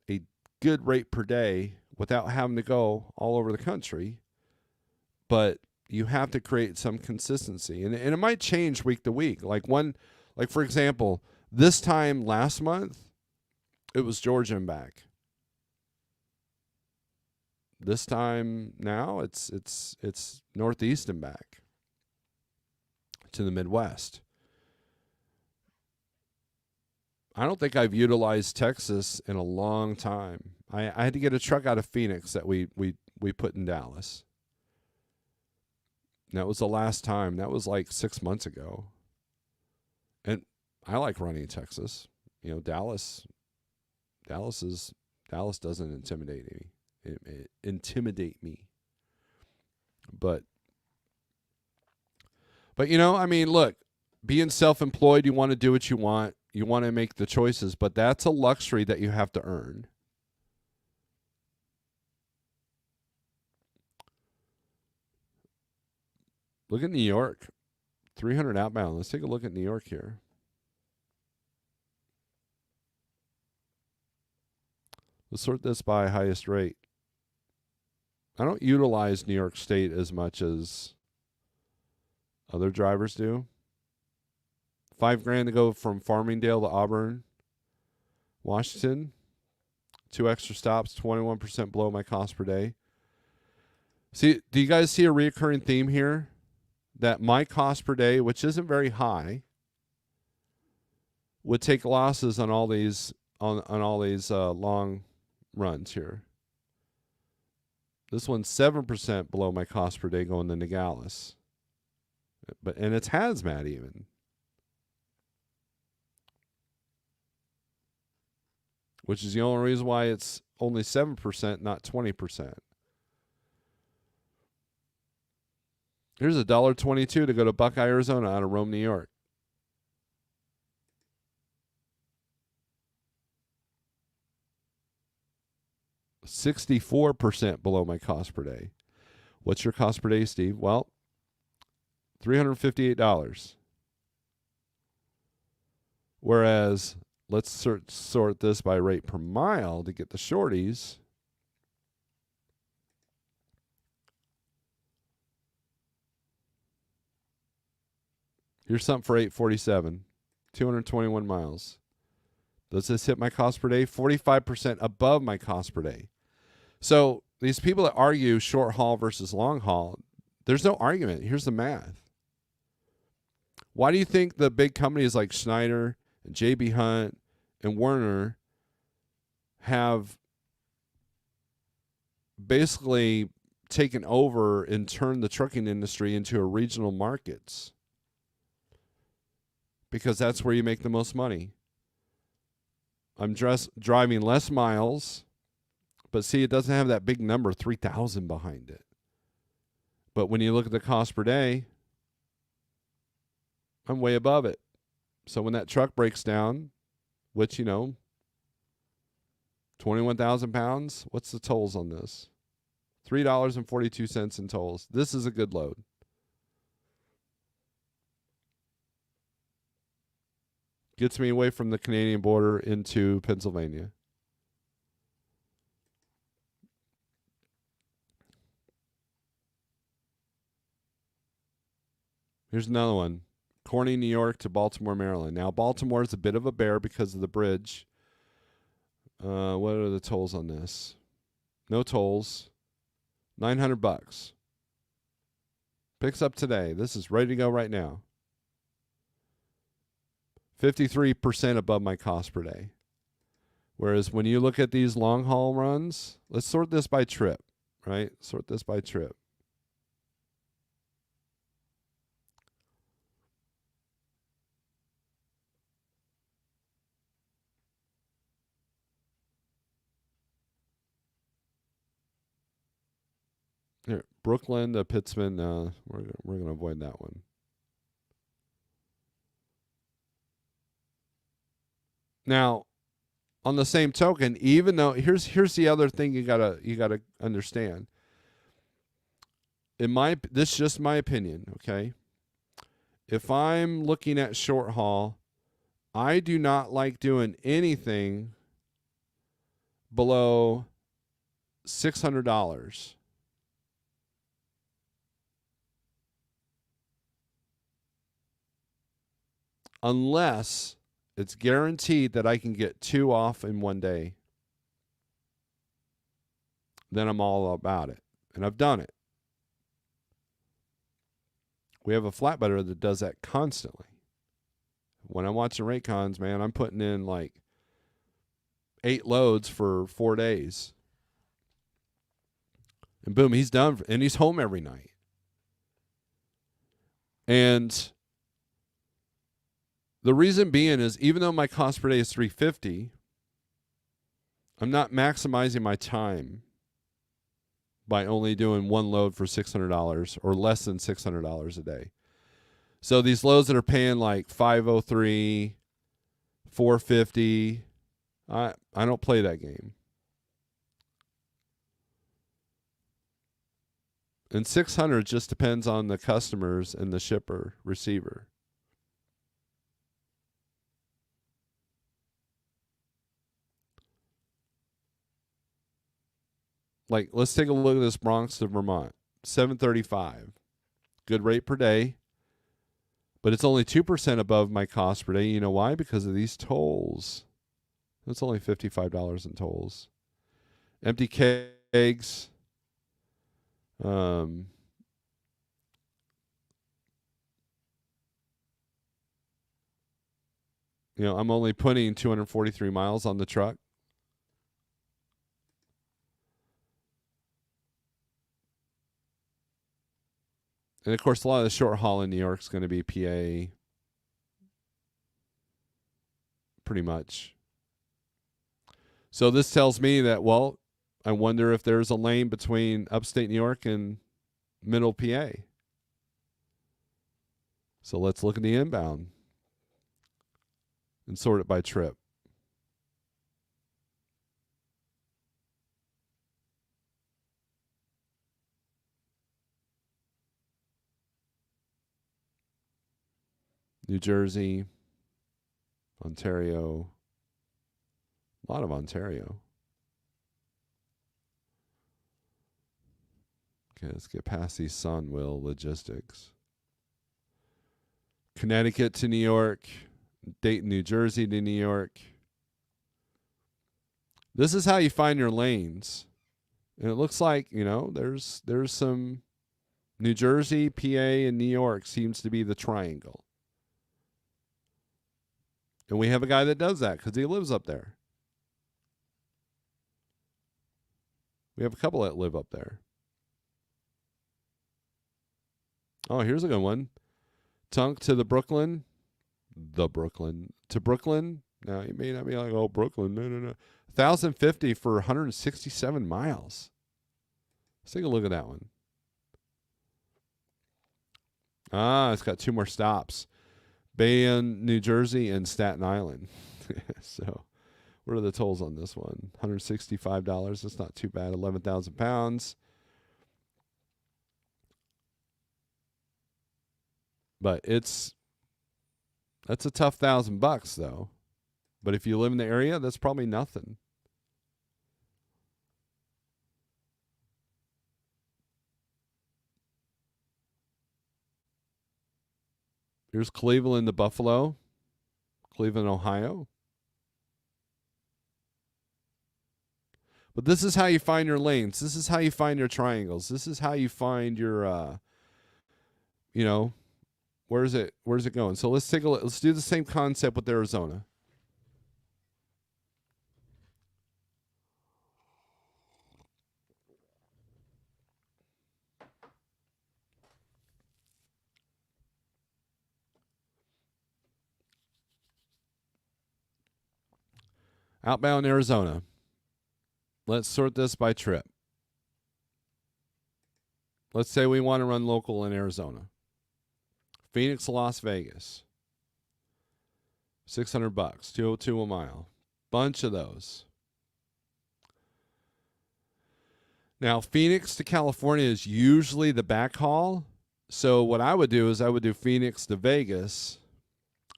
a good rate per day without having to go all over the country. But you have to create some consistency. And it might change week to week. Like for example, this time last month, it was Georgia and back. This time now, it's Northeast and back to the Midwest. I don't think I've utilized Texas in a long time. I had to get a truck out of Phoenix that we put in Dallas. And that was the last time. That was like 6 months ago. And I like running Texas. You know, Dallas doesn't intimidate me. It intimidate me. But you know, I mean, look, being self-employed, you want to do what you want. You want to make the choices, but that's a luxury that you have to earn. Look at New York. 300 outbound. Let's take a look at New York here. Let's sort this by highest rate. I don't utilize New York State as much as other drivers do. $5,000 to go from Farmingdale to Auburn, Washington. 2 extra stops, 21% below my cost per day. See, do you guys see a reoccurring theme here? That my cost per day, which isn't very high, would take losses on all these long runs here. This one's 7% below my cost per day going to Nogales. And it's hazmat even. Which is the only reason why it's only 7%, not 20%. Here's $1.22 to go to Buckeye, Arizona out of Rome, New York. $64% below my cost per day. What's your cost per day, Steve? Well, $358. Whereas, let's sort this by rate per mile to get the shorties. Here's something for $847, 221 miles. Does this hit my cost per day? 45% above my cost per day. So these people that argue short haul versus long haul, there's no argument. Here's the math. Why do you think the big companies like Schneider and J.B. Hunt and Werner have basically taken over and turned the trucking industry into a regional markets? Because that's where you make the most money. I'm driving less miles, but see, it doesn't have that big number, 3,000 behind it. But when you look at the cost per day, I'm way above it. So when that truck breaks down, which, you know, 21,000 pounds, what's the tolls on this? $3.42 in tolls. This is a good load. Gets me away from the Canadian border into Pennsylvania. Here's another one. Corning, New York to Baltimore, Maryland. Now, Baltimore is a bit of a bear because of the bridge. What are the tolls on this? No tolls. $900. Picks up today. This is ready to go right now. 53% above my cost per day. Whereas when you look at these long haul runs, let's sort this by trip, right? Sort this by trip. Here, Brooklyn to Pittsburgh. We're going to avoid that one. Now, on the same token, even though here's the other thing you gotta understand. This is just my opinion, okay? If I'm looking at short haul, I do not like doing anything below $600. Unless it's guaranteed that I can get 2 off in one day. Then I'm all about it. And I've done it. We have a flatbedder that does that constantly. When I'm watching Raycons, man, I'm putting in like 8 loads for 4 days. And boom, he's done. And he's home every night. And the reason being is even though my cost per day is $350, I'm not maximizing my time by only doing 1 load for $600 or less than $600 a day. So these loads that are paying like $503, $450, I don't play that game. And $600 just depends on the customers and the shipper, receiver. Like, let's take a look at this Bronx to Vermont. $735. Good rate per day. But it's only 2% above my cost per day. You know why? Because of these tolls. That's only $55 in tolls. Empty kegs. I'm only putting 243 miles on the truck. And, of course, a lot of the short haul in New York is going to be PA pretty much. So this tells me that, well, I wonder if there's a lane between upstate New York and middle PA. So let's look at the inbound and sort it by trip. New Jersey, Ontario, a lot of Ontario. Okay, let's get past these Sunwheel logistics. Connecticut to New York, Dayton, New Jersey to New York. This is how you find your lanes. And it looks like, there's some New Jersey, PA, and New York seems to be the triangle. And we have a guy that does that because he lives up there. We have a couple that live up there. Oh, here's a good one. Tunk to the Brooklyn. To Brooklyn. Now, you may not be like, oh, Brooklyn. No. 1,050 for 167 miles. Let's take a look at that one. It's got 2 more stops. Bayonne, New Jersey, and Staten Island. So, what are the tolls on this one? $165. That's not too bad. 11,000 pounds. But that's a tough $1,000 though. But if you live in the area, that's probably nothing. Here's Cleveland to Buffalo, Cleveland, Ohio. But this is how you find your lanes. This is how you find your triangles. This is how you find your, where's it going? So let's take a look. Let's do the same concept with Arizona. Outbound Arizona. Let's sort this by trip. Let's say we want to run local in Arizona. Phoenix, Las Vegas. $600, 202 a mile. Bunch of those. Now, Phoenix to California is usually the backhaul. So what I would do is I would do Phoenix to Vegas,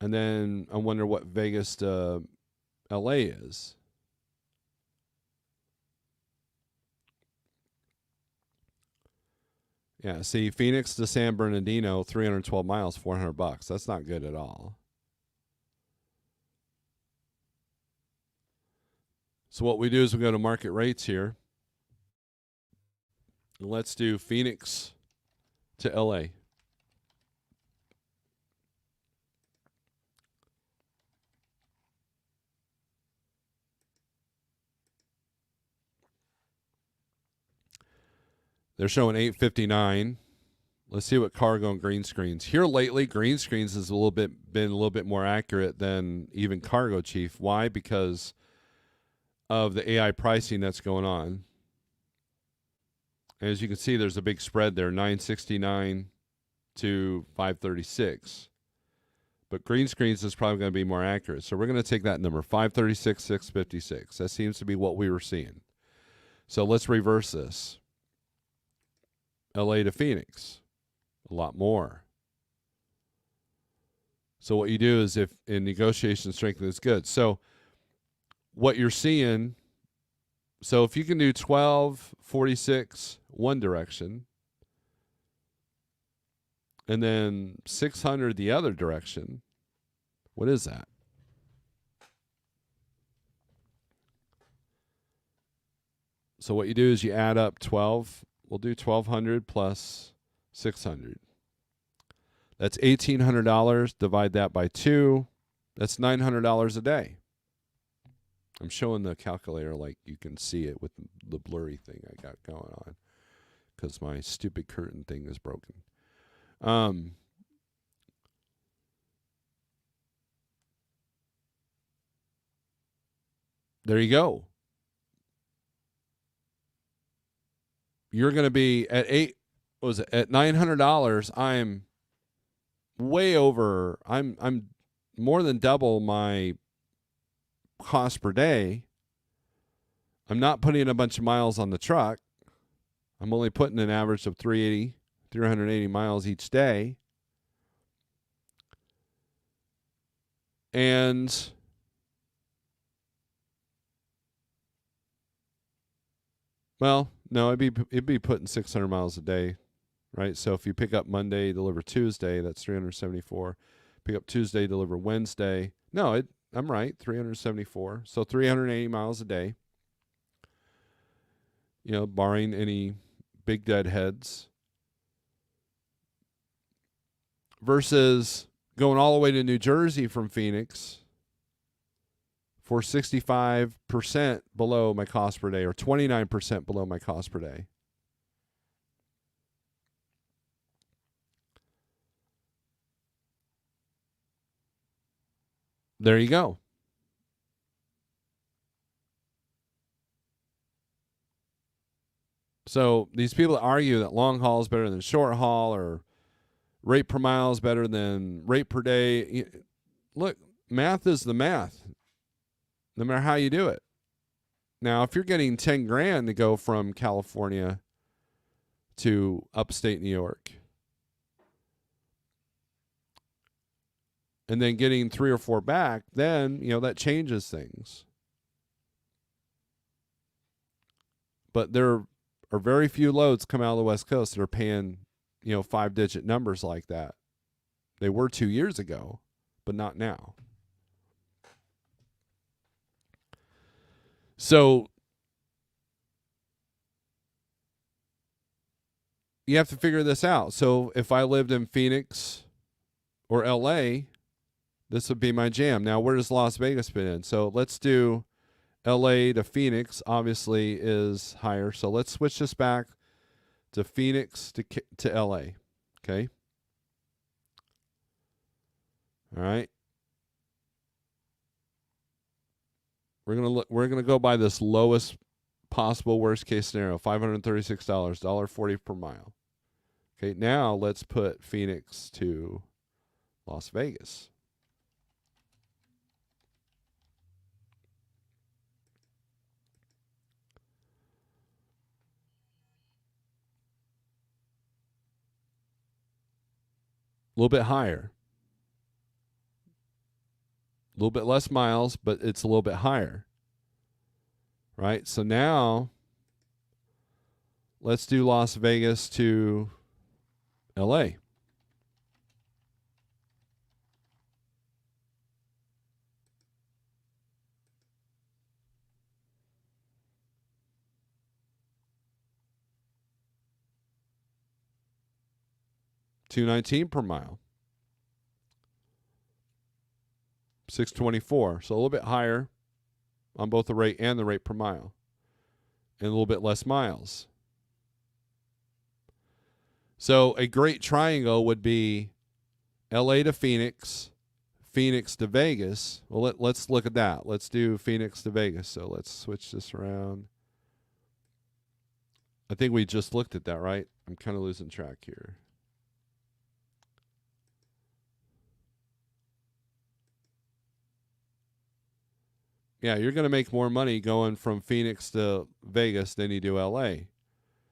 and then I wonder what Vegas to LA is. Yeah, see, Phoenix to San Bernardino, 312 miles, $400. That's not good at all. So what we do is we go to market rates here. And let's do Phoenix to LA. They're showing 859. Let's see what cargo and green screens. Here lately, green screens has been a little bit more accurate than even cargo, Chief. Why? Because of the AI pricing that's going on. As you can see, there's a big spread there, 969 to 536. But green screens is probably going to be more accurate. So we're going to take that number, 536, 656. That seems to be what we were seeing. So let's reverse this. LA to Phoenix, a lot more. So what you do is if in negotiation strength is good. So what you're seeing, so if you can do 1246 one direction and then 600 the other direction, what is that? So what you do is you add up 12. We'll do 1,200 plus 600. That's $1,800. Divide that by 2. That's $900 a day. I'm showing the calculator like you can see it with the blurry thing I got going on because my stupid curtain thing is broken. There you go. You're going to be at at $900. I'm way over. I'm more than double my cost per day. I'm not putting a bunch of miles on the truck. I'm only putting an average of 380 miles each day. And well, no, it'd be putting 600 miles a day, right? So if you pick up Monday, deliver Tuesday, that's 374. Pick up Tuesday, deliver Wednesday. No, I'm right, 374. So 380 miles a day. You know, barring any big deadheads. Versus going all the way to New Jersey from Phoenix for 65% below my cost per day or 29% below my cost per day. There you go. So these people that argue that long haul is better than short haul or rate per mile is better than rate per day. Look, math is the math, no matter how you do it. Now, if you're getting 10 grand to go from California to upstate New York, and then getting 3 or 4 back, then, that changes things. But there are very few loads come out of the West Coast that are paying, 5-digit numbers like that. They were 2 years ago, but not now. So you have to figure this out. So if I lived in Phoenix or LA, this would be my jam. Now, where does Las Vegas fit in? So let's do LA to Phoenix, obviously, is higher. So let's switch this back to Phoenix to LA. Okay. All right. We're gonna go by this lowest possible worst case scenario, $536, $1.40 per mile. Okay, now let's put Phoenix to Las Vegas. A little bit higher. A little bit less miles, but it's a little bit higher. Right? So now let's do Las Vegas to LA. $219 per mile. $624. So a little bit higher on both the rate and the rate per mile. And a little bit less miles. So a great triangle would be LA to Phoenix, Phoenix to Vegas. Well, let's look at that. Let's do Phoenix to Vegas. So let's switch this around. I think we just looked at that, right? I'm kind of losing track here. Yeah, you're going to make more money going from Phoenix to Vegas than you do LA.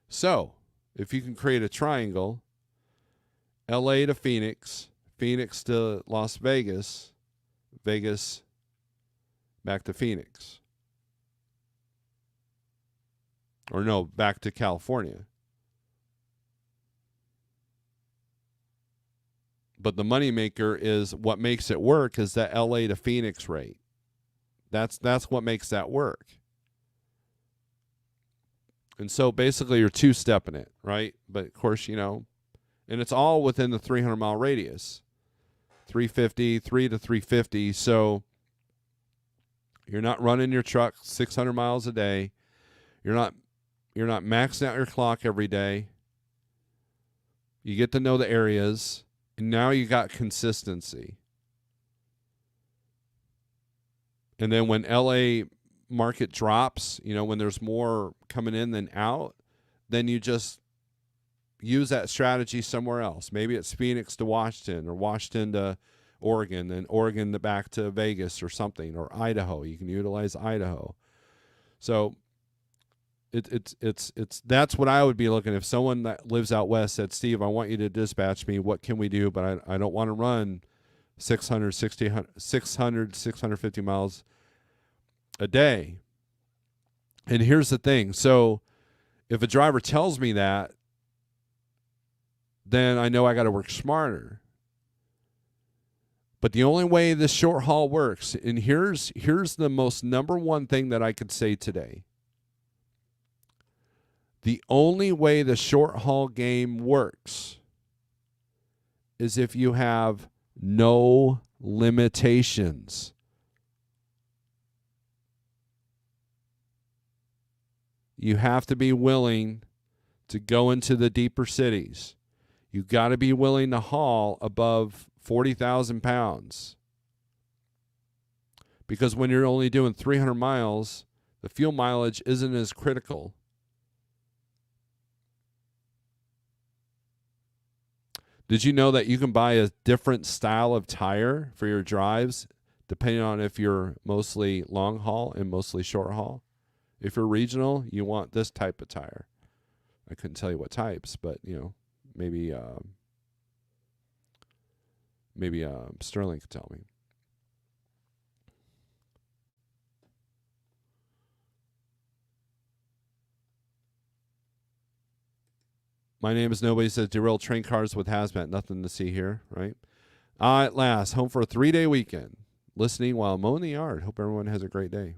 So, if you can create a triangle, LA to Phoenix, Phoenix to Las Vegas, Vegas back to Phoenix. Or no, back to California. But the moneymaker is what makes it work is that LA to Phoenix rate. That's what makes that work. And so basically you're two-stepping it, right? But of course, and it's all within the 300-mile radius. 350, 3 to 350. So you're not running your truck 600 miles a day. You're not maxing out your clock every day. You get to know the areas, and now you got consistency. And then when LA market drops, when there's more coming in than out, then you just use that strategy somewhere else. Maybe it's Phoenix to Washington or Washington to Oregon, then Oregon to back to Vegas or something, or Idaho. You can utilize Idaho. So it's that's what I would be looking. If someone that lives out west said, Steve, I want you to dispatch me, what can we do? But I don't want to run 650 miles a day. And here's the thing. So if a driver tells me that, then I know I got to work smarter. But the only way this short haul works, and here's the most number one thing that I could say today. The only way the short haul game works is if you have no limitations. You have to be willing to go into the deeper cities. You got to be willing to haul above 40,000 pounds. Because when you're only doing 300 miles, the fuel mileage isn't as critical. Did you know that you can buy a different style of tire for your drives depending on if you're mostly long haul and mostly short haul? If you're regional, you want this type of tire. I couldn't tell you what types, but maybe Sterling could tell me. My name is Nobody says derailed train cars with hazmat. Nothing to see here, right? At last, home for a 3-day weekend. Listening while mowing the yard. Hope everyone has a great day.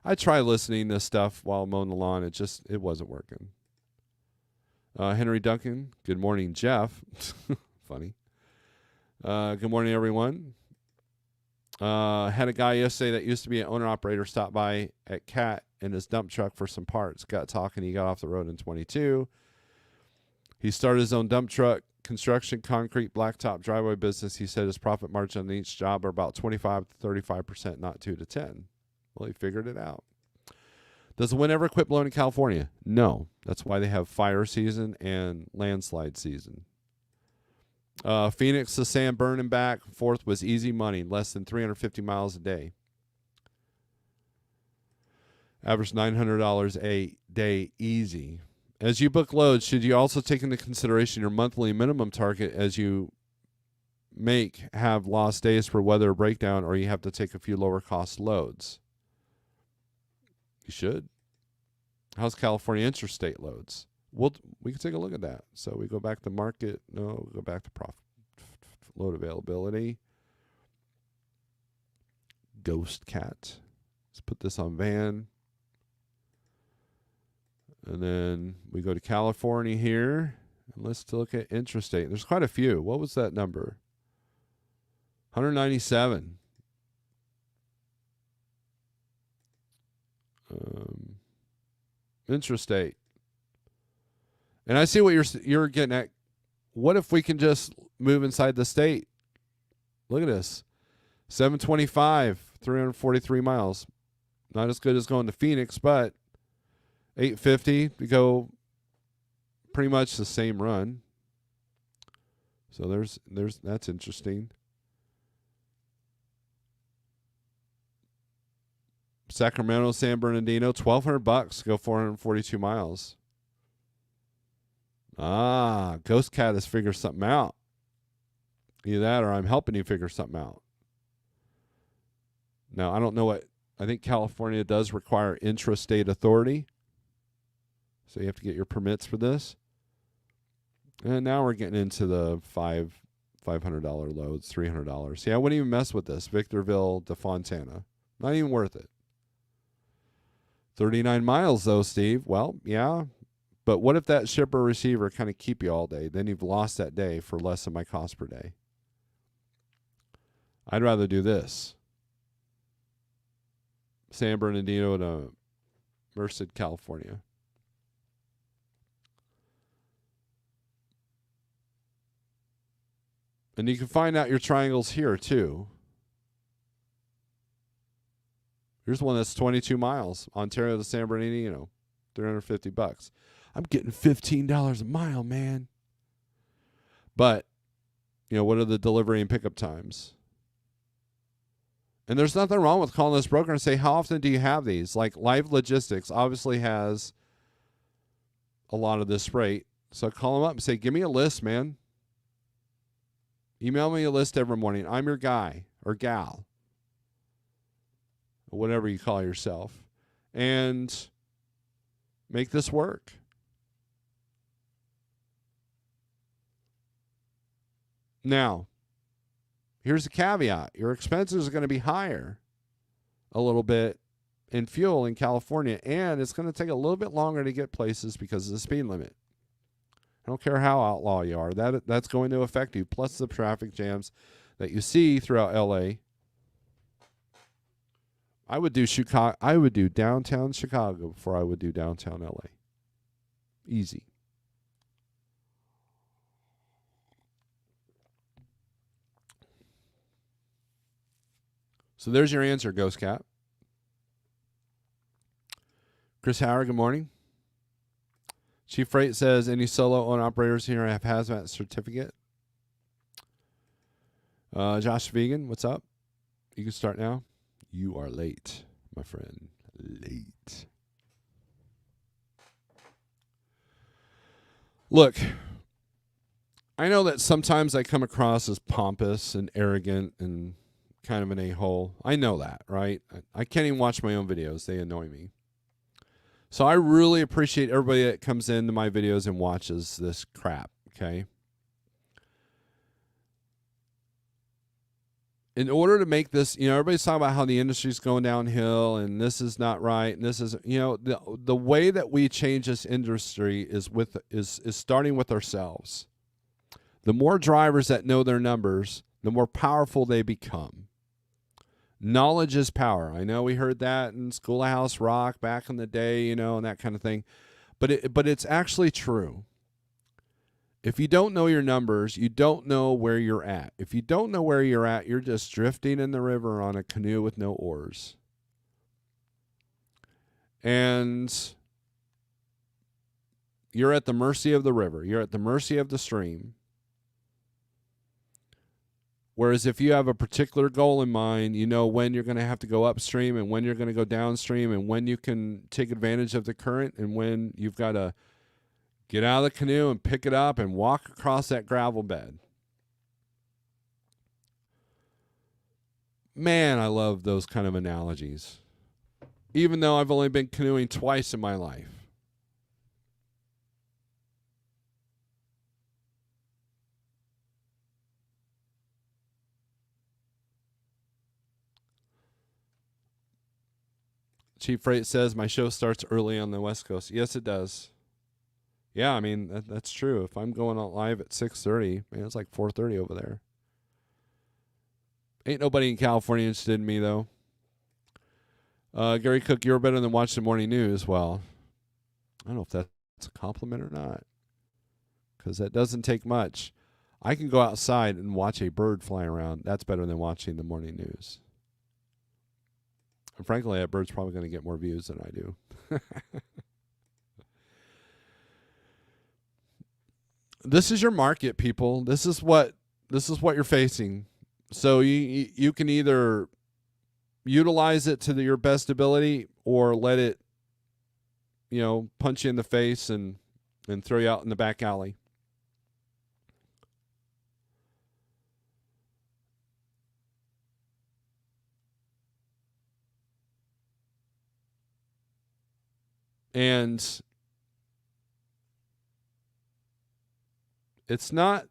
I tried listening to stuff while mowing the lawn. It wasn't working. Henry Duncan. Good morning, Jeff. Funny. Good morning, everyone. Had a guy yesterday that used to be an owner-operator stop by at CAT in his dump truck for some parts. Got talking. He got off the road in 22. He started his own dump truck, construction, concrete, blacktop, driveway business. He said his profit margin on each job are about 25 to 35%, not 2 to 10. Well, he figured it out. Does the wind ever quit blowing in California? No. That's why they have fire season and landslide season. Phoenix to San Bern and back, forth was easy money, less than 350 miles a day. Average $900 a day easy. As you book loads, should you also take into consideration your monthly minimum target as you have lost days for weather breakdown, or you have to take a few lower cost loads? You should. How's California interstate loads? We can take a look at that. So we go back to market. No, we go back to profit load availability. Ghost Cat. Let's put this on van. And then we go to California here. And let's look at intrastate. There's quite a few. What was that number? 197. Intrastate. And I see what you're getting at. What if we can just move inside the state? Look at this. 725, 343 miles. Not as good as going to Phoenix, but 850 to go pretty much the same run. So that's interesting. Sacramento, San Bernardino, $1,200 to go 442 miles. Ghost Cat has figured something out. Either that or I'm helping you figure something out. Now, I don't know I think California does require intrastate authority. So you have to get your permits for this. And now we're getting into the $500 loads, $300. See, I wouldn't even mess with this. Victorville to Fontana. Not even worth it. 39 miles, though, Steve. Well, yeah. But what if that shipper receiver kind of keep you all day? Then you've lost that day for less than my cost per day. I'd rather do this. San Bernardino to Merced, California. And you can find out your triangles here, too. Here's one that's 22 miles. Ontario to San Bernardino. $350. I'm getting $15 a mile, man. But, what are the delivery and pickup times? And there's nothing wrong with calling this broker and say, how often do you have these? Like Live Logistics obviously has a lot of this freight. So call them up and say, give me a list, man. Email me a list every morning. I'm your guy or gal. Or whatever you call yourself. And make this work. Now, here's the caveat. Your expenses are going to be higher a little bit in fuel in California, and it's going to take a little bit longer to get places because of the speed limit. I don't care how outlaw you are. That's going to affect you, plus the traffic jams that you see throughout L.A. I would do Chicago. I would do downtown Chicago before I would do downtown L.A. Easy. So there's your answer, Ghost Cat. Chris Howard, good morning. Chief Freight says, any solo owner operators here have hazmat certificate? Josh Vegan, what's up? You can start now. You are late, my friend. Late. Look, I know that sometimes I come across as pompous and arrogant and kind of an a-hole. I know that, right? I can't even watch my own videos. They annoy me. So I really appreciate everybody that comes into my videos and watches this crap, okay? in order to make this, everybody's talking about how the industry's going downhill and this is not right, and this is, the way that we change this industry is starting with ourselves. The more drivers that know their numbers, the more powerful they become. Knowledge is power. I know we heard that in Schoolhouse Rock back in the day, and that kind of thing. But it's actually true. If you don't know your numbers, you don't know where you're at. If you don't know where you're at, you're just drifting in the river on a canoe with no oars. And you're at the mercy of the river. You're at the mercy of the stream. Whereas if you have a particular goal in mind, you know when you're going to have to go upstream and when you're going to go downstream and when you can take advantage of the current and when you've got to get out of the canoe and pick it up and walk across that gravel bed. Man, I love those kind of analogies. Even though I've only been canoeing twice in my life. Cheap Freight says, my show starts early on the West Coast. Yes, it does. Yeah, I mean, that's true. If I'm going out live at 6:30, man, it's like 4:30 over there. Ain't nobody in California interested in me, though. Gary Cook, you're better than watching the morning news. Well, I don't know if that's a compliment or not, because that doesn't take much. I can go outside and watch a bird fly around. That's better than watching the morning news. And frankly, that bird's probably going to get more views than I do. This is your market, people. This is what you're facing. So you can either utilize it to your best ability or let it, punch you in the face and throw you out in the back alley. And it's not,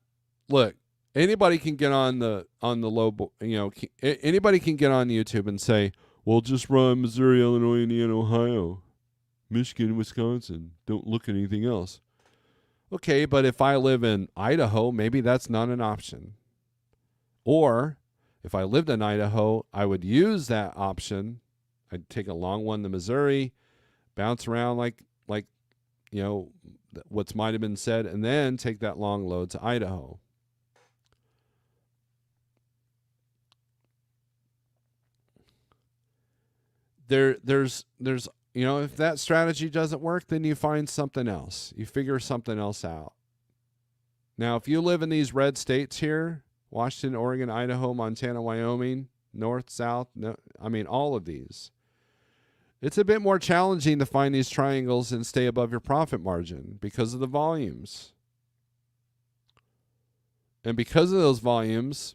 look, anybody can get on the low, anybody can get on YouTube and say, well, just run Missouri, Illinois, Indiana, Ohio, Michigan, Wisconsin. Don't look at anything else. Okay, but if I live in Idaho, maybe that's not an option. Or if I lived in Idaho, I would use that option. I'd take a long one to Missouri, bounce around like what's might have been said, and then take that long load to Idaho. There's if that strategy doesn't work, then you find something else. You figure something else out. Now, if you live in these red states here, Washington, Oregon, Idaho, Montana, Wyoming, North, South, all of these, it's a bit more challenging to find these triangles and stay above your profit margin because of the volumes. And because of those volumes,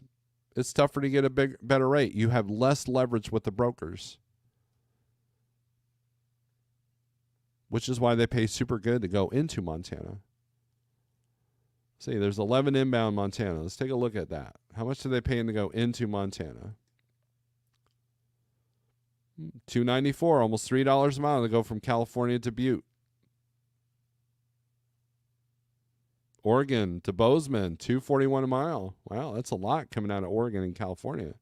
it's tougher to get a better rate. You have less leverage with the brokers, which is why they pay super good to go into Montana. See, there's 11 inbound Montana. Let's take a look at that. How much do they pay to go into Montana? $2.94, almost $3 a mile to go from California to Butte. Oregon to Bozeman, $2.41 a mile. Wow, that's a lot coming out of Oregon and California.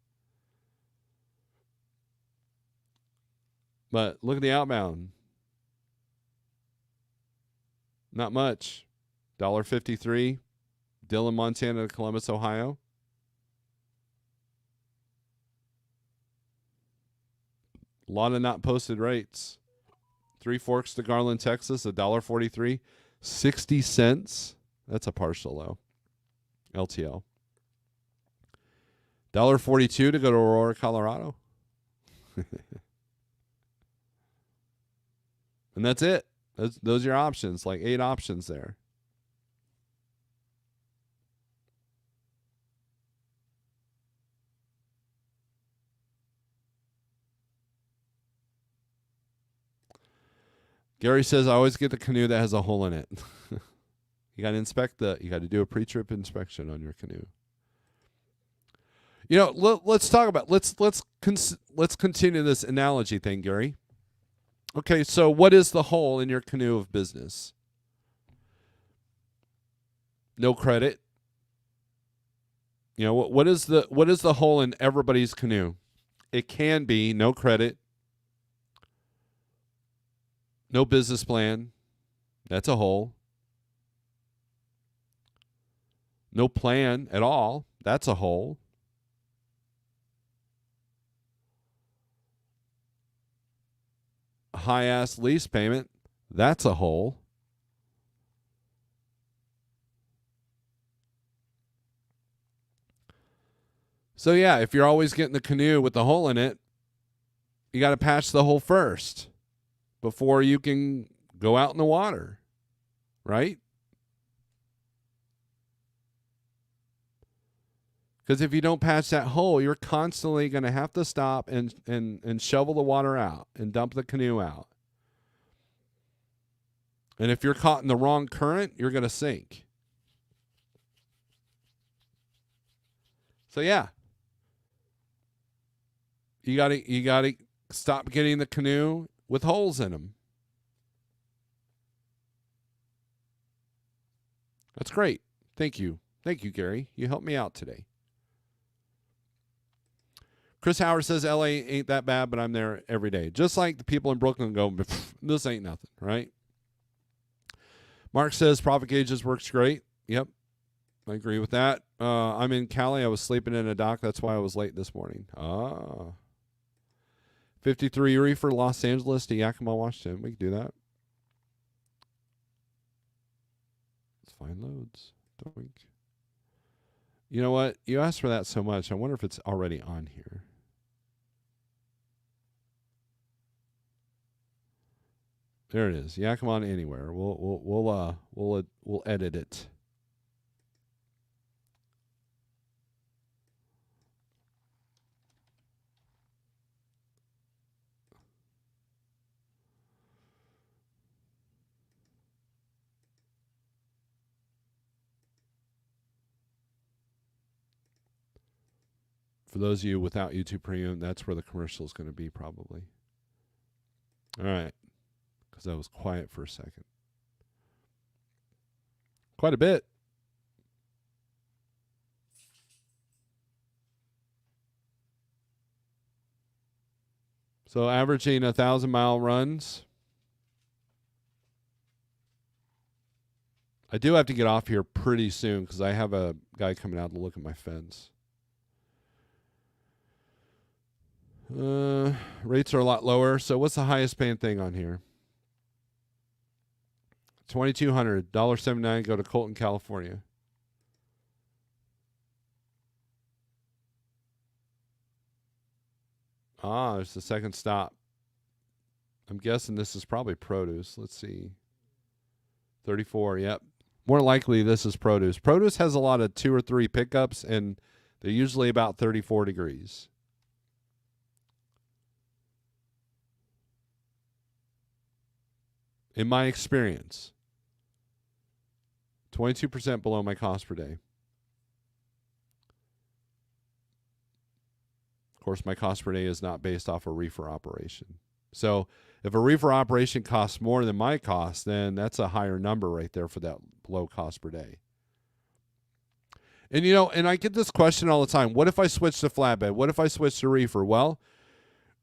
But look at the outbound. Not much. $1.53. Dillon, Montana to Columbus, Ohio. A lot of not posted rates. Three Forks to Garland, Texas, $1.43. 60 cents. That's a partial low. LTL. $1.42 to go to Aurora, Colorado. And that's it. Those are your options, like 8 options there. Gary says, I always get the canoe that has a hole in it. You got to do a pre-trip inspection on your canoe. Let's talk about let's continue this analogy thing, Gary. Okay, so what is the hole in your canoe of business? No credit. What is the hole in everybody's canoe? It can be no credit, no business plan. That's a hole. No plan at all. That's a hole. High ass lease payment. That's a hole. So yeah, if you're always getting the canoe with the hole in it, you got to patch the hole first before you can go out in the water, right? Because if you don't patch that hole, you're constantly going to have to stop and shovel the water out and dump the canoe out. And if you're caught in the wrong current, you're going to sink. So yeah, you got to stop getting the canoe with holes in them. That's great. Thank you, Gary. You helped me out today. Chris Howard says LA ain't that bad, but I'm there every day. Just like the people in Brooklyn go, this ain't nothing, right? Mark says profit gauges works great. Yep, I agree with that. I'm in Cali. I was sleeping in a dock. That's why I was late this morning. 53 reefer Los Angeles to Yakima, Washington. We can do that. Let's find loads. Doink. You know what? You asked for that so much. I wonder if it's already on here. There it is. Yakima anywhere. We'll edit it. For those of you without YouTube Premium, that's where the commercial is going to be probably. All right. Because I was quiet for a second. Quite a bit. So averaging 1,000-mile runs. I do have to get off here pretty soon because I have a guy coming out to look at my fence. Rates are a lot lower. So what's the highest paying thing on here? $2,200, $1.79. Go to Colton, California. There's the second stop. I'm guessing this is probably produce. Let's see. 34, yep. More likely this is produce. Produce has a lot of 2 or 3 pickups, and they're usually about 34 degrees. In my experience, 22% below my cost per day. Of course, my cost per day is not based off a reefer operation. So if a reefer operation costs more than my cost, then that's a higher number right there for that low cost per day. And, and I get this question all the time. What if I switch to flatbed? What if I switch to reefer? Well,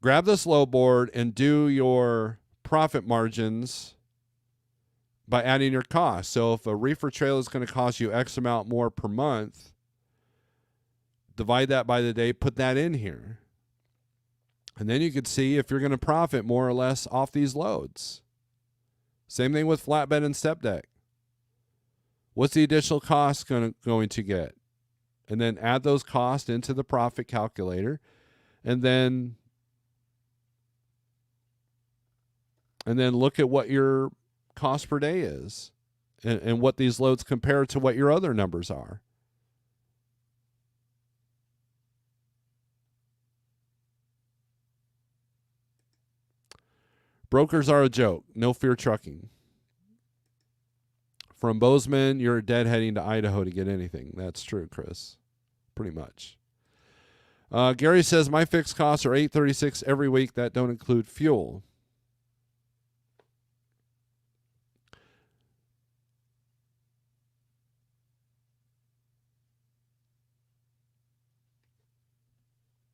grab this low board and do your profit margins by adding your cost. So if a reefer trailer is going to cost you X amount more per month, divide that by the day, put that in here. And then you could see if you're going to profit more or less off these loads. Same thing with flatbed and step deck. What's the additional cost going to get? And then add those costs into the profit calculator. And then look at what your cost per day is and what these loads compare to what your other numbers are. Brokers are a joke. No fear trucking. From Bozeman, you're deadheading to Idaho to get anything. That's true, Chris. Pretty much. Gary says my fixed costs are $836 every week. That don't include fuel.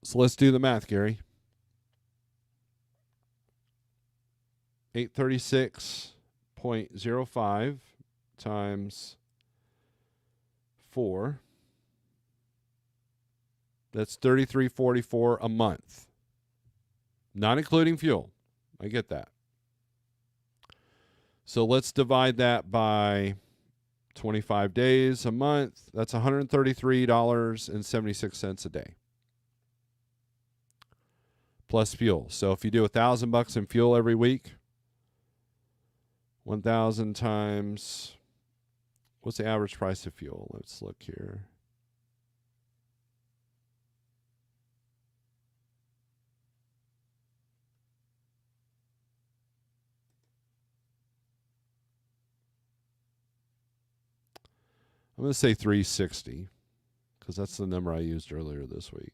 So let's do the math, Gary. 836.05 times 4. That's $33.44 a month. Not including fuel. I get that. So let's divide that by 25 days a month. That's $133.76 a day. Plus fuel. So if you do $1,000 in fuel every week, 1,000 times, what's the average price of fuel? Let's look here. I'm going to say 360 because that's the number I used earlier this week.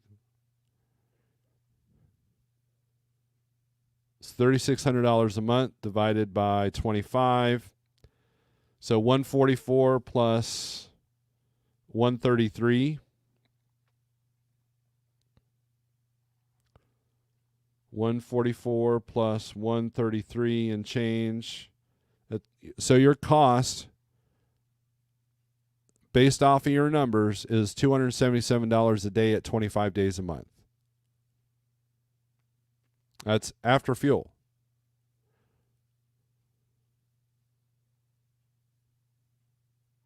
It's $3,600 a month divided by 25. So 144 plus 133. 144 plus 133 and change. So your cost, based off of your numbers, is $277 a day at 25 days a month. That's after fuel.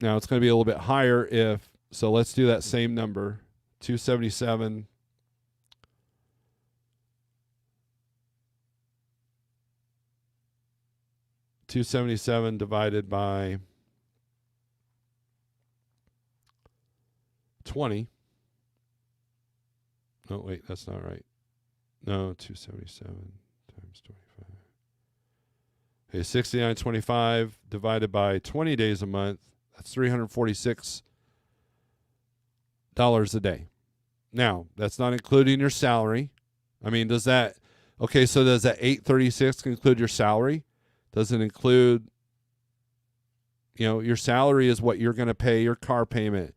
Now it's going to be a little bit higher if, so let's do that same number, 277 divided by 20. Oh, wait, that's not right. No, 277 times 25. Okay, 69.25 divided by 20 days a month. That's $346 a day. Now, that's not including your salary. I mean, does that, okay, so does that 836 include your salary? Does it include, your salary is what you're going to pay your car payment.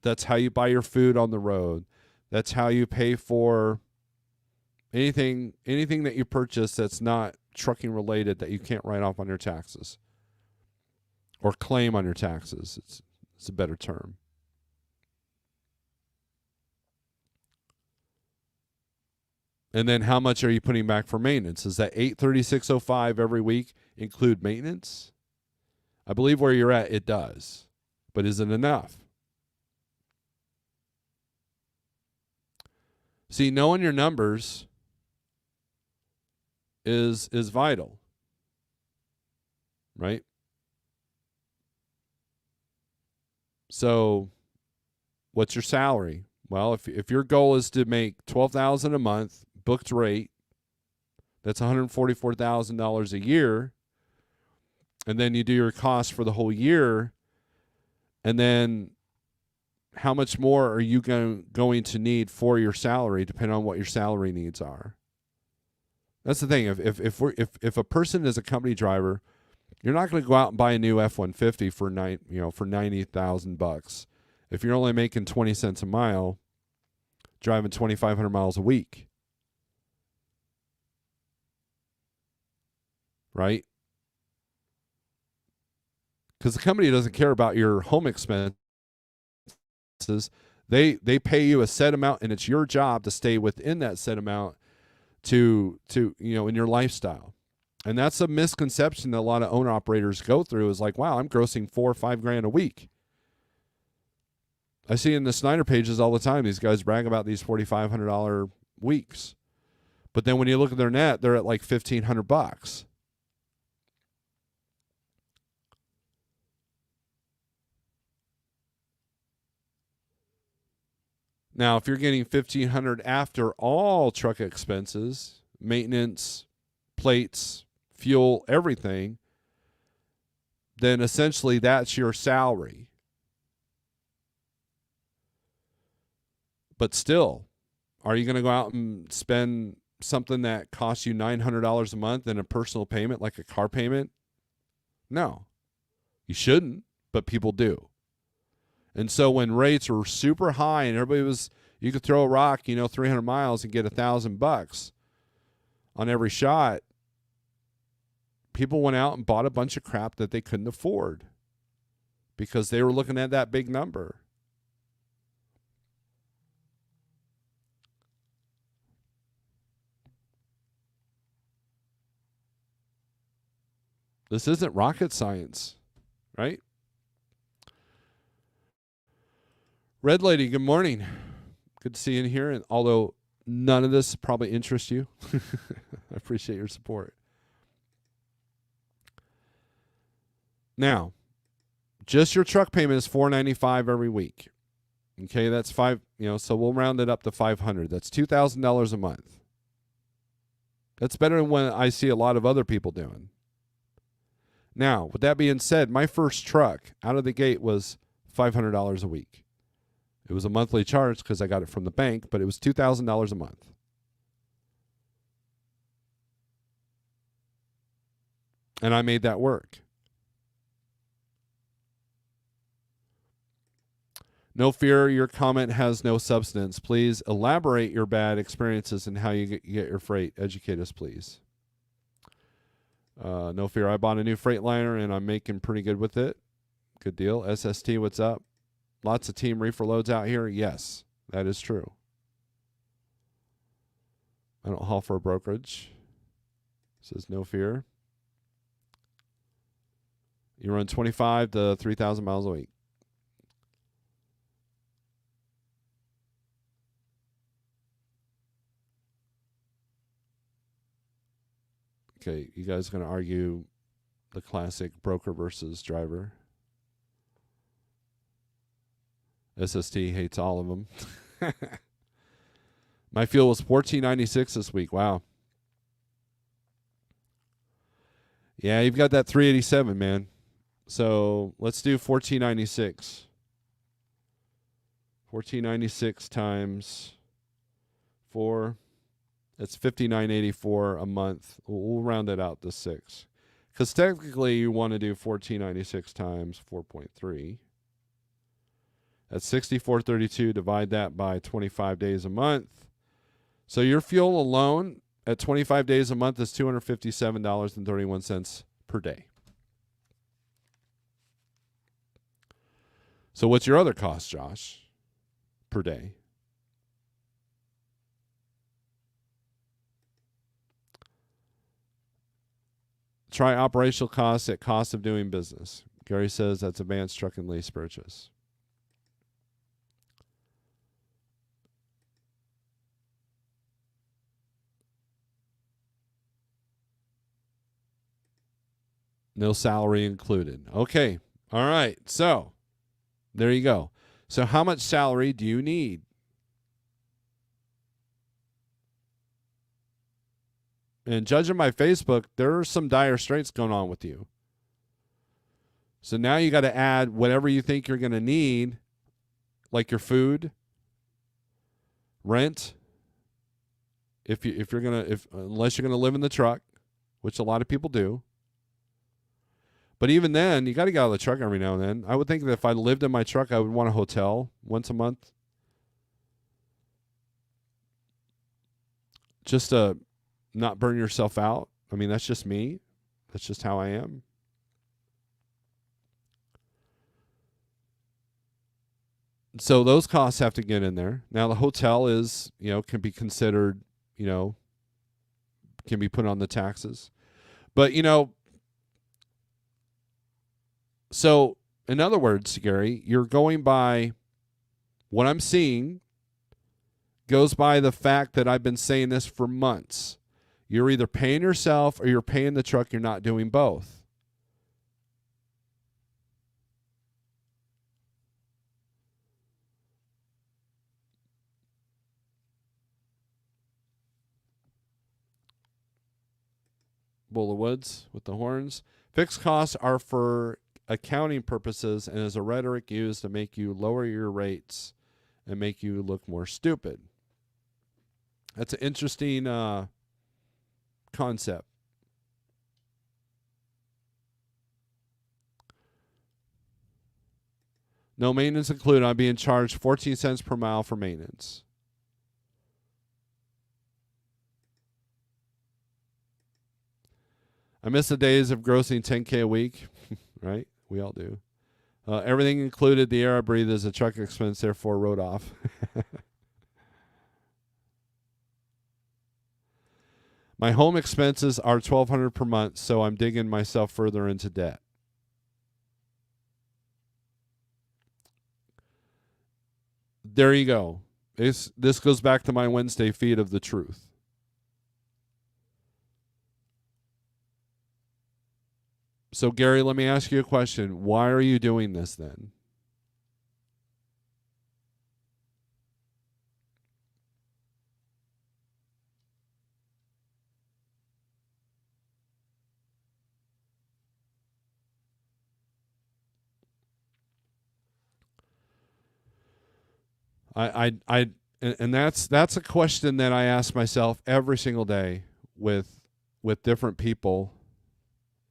That's how you buy your food on the road. That's how you pay for anything that you purchase that's not trucking related that you can't write off on your taxes or claim on your taxes. It's a better term. And then how much are you putting back for maintenance? Does that $836.05 every week include maintenance? I believe where you're at, it does. But is it enough? See, knowing your numbers is vital, right? So what's your salary? Well, if your goal is to make $12,000 a month, booked rate, that's $144,000 a year, and then you do your cost for the whole year, and then how much more are you going to need for your salary, depending on what your salary needs are? That's the thing. If a person is a company driver, you're not going to go out and buy a new F-150 for $90,000 if you're only making 20 cents a mile, driving 2,500 miles a week, right? Because the company doesn't care about your home expenses. They pay you a set amount, and it's your job to stay within that set amount to in your lifestyle. And that's a misconception that a lot of owner operators go through, is like, wow, I'm grossing $4,000 or $5,000 a week. I see in the Snyder pages all the time, these guys brag about these $4,500 weeks. But then when you look at their net, they're at like $1,500. Now, if you're getting $1,500 after all truck expenses, maintenance, plates, fuel, everything, then essentially that's your salary. But still, Are you going to go out and spend something that costs you $900 a month in a personal payment, like a car payment? No, you shouldn't, but people do. And so when rates were super high and you could throw a rock, 300 miles and get $1,000 on every shot, people went out and bought a bunch of crap that they couldn't afford because they were looking at that big number. This isn't rocket science, right? Red Lady, good morning. Good to see you in here. And although none of this probably interests you, I appreciate your support. Now, just your truck payment is $495 every week. Okay, that's so we'll round it up to $500. That's $2,000 a month. That's better than what I see a lot of other people doing. Now, with that being said, my first truck out of the gate was $500 a week. It was a monthly charge because I got it from the bank, but it was $2,000 a month. And I made that work. No fear, your comment has no substance. Please elaborate your bad experiences and how you get your freight. Educate us, please. No fear, I bought a new Freightliner and I'm making pretty good with it. Good deal. SST, what's up? Lots of team reefer loads out here. Yes, that is true. I don't haul for a brokerage. Says no fear. You run 25 to 3,000 miles a week. Okay, you guys going to argue the classic broker versus driver? SST hates all of them. My fuel was $14.96 this week. Wow. Yeah, you've got that $3.87, man. So let's do $14.96. $14.96 times 4. That's $59.84 a month. We'll round it out to 6. Because technically you want to do $14.96 times 4.3. That's $64.32. Divide that by 25 days a month. So your fuel alone at 25 days a month is $257.31 per day. So what's your other cost, Josh, per day? Try operational costs at cost of doing business. Gary says that's advanced truck and lease purchase. No salary included. Okay. All right. So there you go. So how much salary do you need? And judging by Facebook, there are some dire straits going on with you. So now you got to add whatever you think you're going to need, like your food, rent. Unless you're going to live in the truck, which a lot of people do. But even then, you got to get out of the truck every now and then. I would think that if I lived in my truck, I would want a hotel once a month. Just to not burn yourself out. I mean, that's just me. That's just how I am. So those costs have to get in there. Now the hotel is, can be considered, can be put on the taxes. But, so in other words, Gary, you're going by what I'm seeing goes by the fact that I've been saying this for months. You're either paying yourself or you're paying the truck. You're not doing both. Bull of Woods with the horns. Fixed costs are for accounting purposes and is a rhetoric used to make you lower your rates and make you look more stupid. That's an interesting concept. No maintenance included. I'm being charged 14 cents per mile for maintenance. I miss the days of grossing 10K a week, right? We all do. Everything included. The air I breathe is a truck expense, therefore wrote off. My home expenses are $1,200 per month, so I'm digging myself further into debt. There you go. This goes back to my Wednesday feed of the truth. So, Gary, let me ask you a question. Why are you doing this then? And that's a question that I ask myself every single day with different people.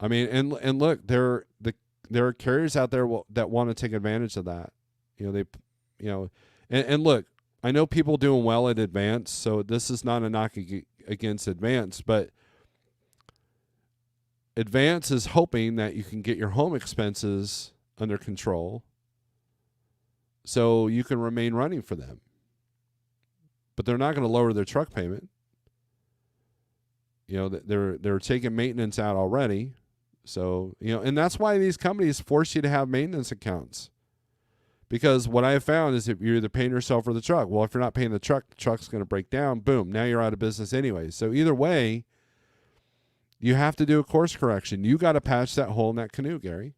I mean, and look, there are carriers out there that want to take advantage of that. And look, I know people doing well at Advance, so this is not a knock against Advance, but Advance is hoping that you can get your home expenses under control so you can remain running for them. But they're not going to lower their truck payment. They're taking maintenance out already. So, and that's why these companies force you to have maintenance accounts. Because what I have found is if you're either paying yourself or the truck. Well, if you're not paying the truck's going to break down. Boom, now you're out of business anyway. So either way, you have to do a course correction. You got to patch that hole in that canoe, Gary.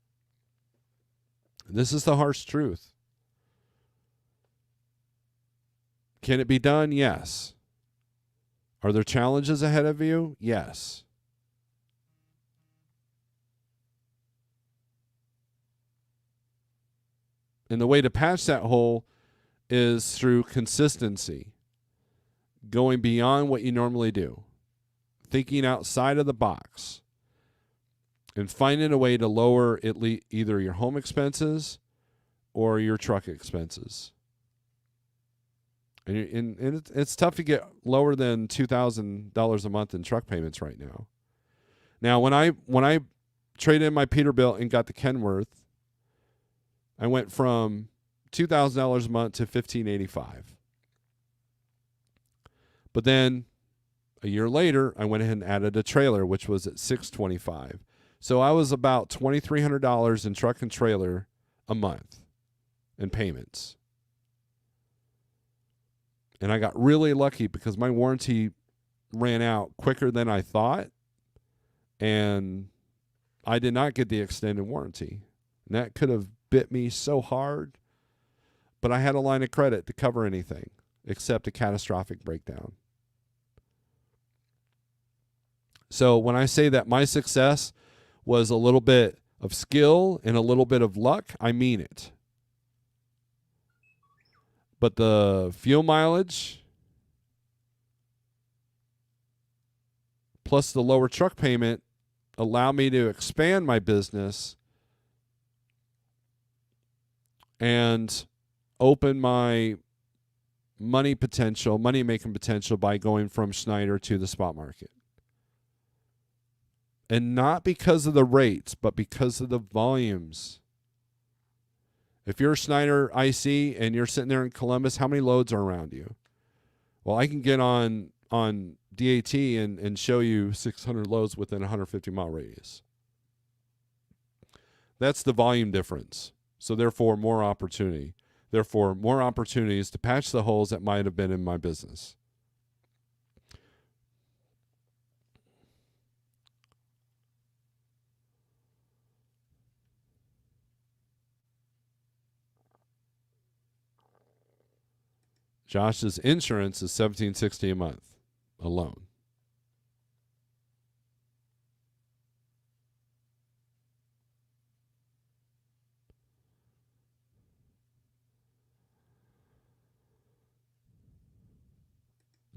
This is the harsh truth. Can it be done? Yes. Are there challenges ahead of you? Yes. And the way to patch that hole is through consistency, going beyond what you normally do, thinking outside of the box, and finding a way to lower either your home expenses or your truck expenses. And it's tough to get lower than $2,000 a month in truck payments right now. Now, when I traded in my Peterbilt and got the Kenworth, I went from $2,000 a month to $1,585. But then a year later, I went ahead and added a trailer, which was at $625. So I was about $2,300 in truck and trailer a month in payments. And I got really lucky because my warranty ran out quicker than I thought. And I did not get the extended warranty. And that could have bit me so hard. But I had a line of credit to cover anything except a catastrophic breakdown. So when I say that my success was a little bit of skill and a little bit of luck, I mean it. But the fuel mileage plus the lower truck payment allowed me to expand my business and open my money-making potential by going from Schneider to the spot market. And not because of the rates, but because of the volumes. If you're a Schneider IC and you're sitting there in Columbus, how many loads are around you? Well, I can get on DAT and show you 600 loads within a 150-mile radius. That's the volume difference. So therefore, more opportunity. Therefore, more opportunities to patch the holes that might have been in my business. Josh's insurance is $1,760 a month alone.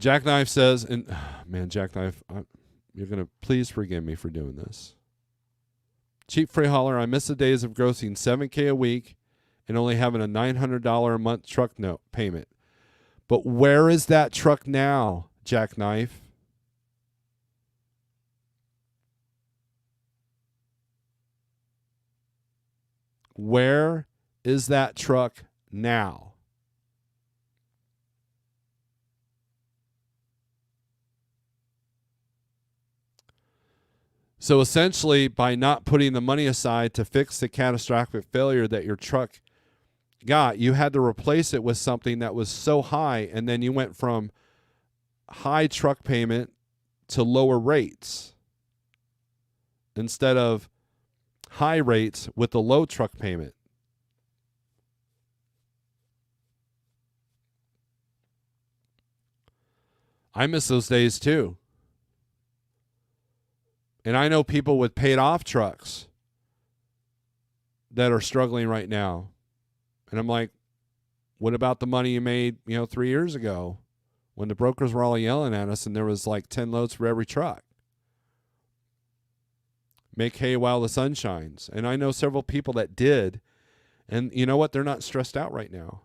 Jackknife says, and man, Jackknife, you're going to please forgive me for doing this. Cheap free hauler, I miss the days of grossing $7K a week and only having a $900 a month truck note payment. But where is that truck now, Jackknife? Where is that truck now? So essentially, by not putting the money aside to fix the catastrophic failure that your truck got, you had to replace it with something that was so high, and then you went from high truck payment to lower rates instead of high rates with a low truck payment. I miss those days too. And I know people with paid off trucks that are struggling right now. And I'm like, what about the money you made, 3 years ago when the brokers were all yelling at us and there was like 10 loads for every truck? Make hay while the sun shines. And I know several people that did. And you know what? They're not stressed out right now.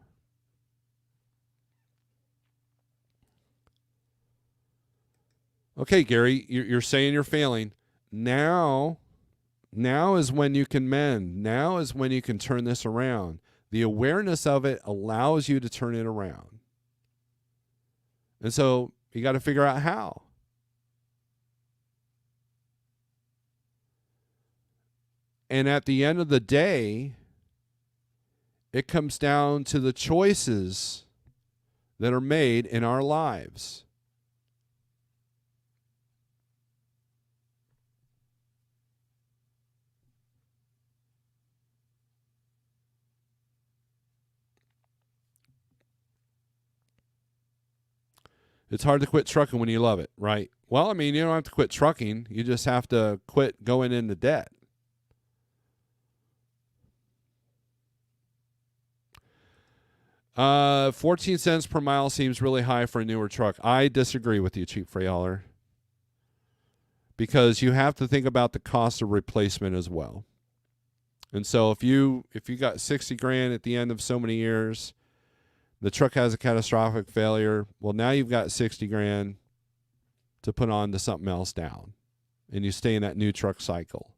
Okay, Gary, you're saying you're failing. Now is when you can mend. Now is when you can turn this around. The awareness of it allows you to turn it around. And so you got to figure out how. And at the end of the day, it comes down to the choices that are made in our lives. It's hard to quit trucking when you love it, right? Well, I mean, you don't have to quit trucking. You just have to quit going into debt. Uh, 14 cents per mile seems really high for a newer truck. I disagree with you, cheap freight hauler, because you have to think about the cost of replacement as well. And so if you got 60 grand at the end of so many years, the truck has a catastrophic failure. Well, now you've got 60 grand to put on to something else down, and you stay in that new truck cycle.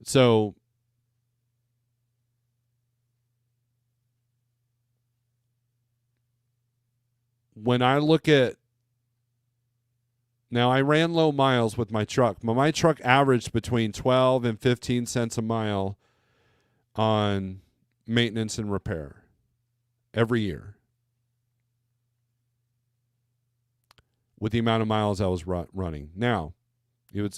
So when I look at, now I ran low miles with my truck, but my truck averaged between 12 and 15 cents a mile on maintenance and repair every year with the amount of miles I was running. Now,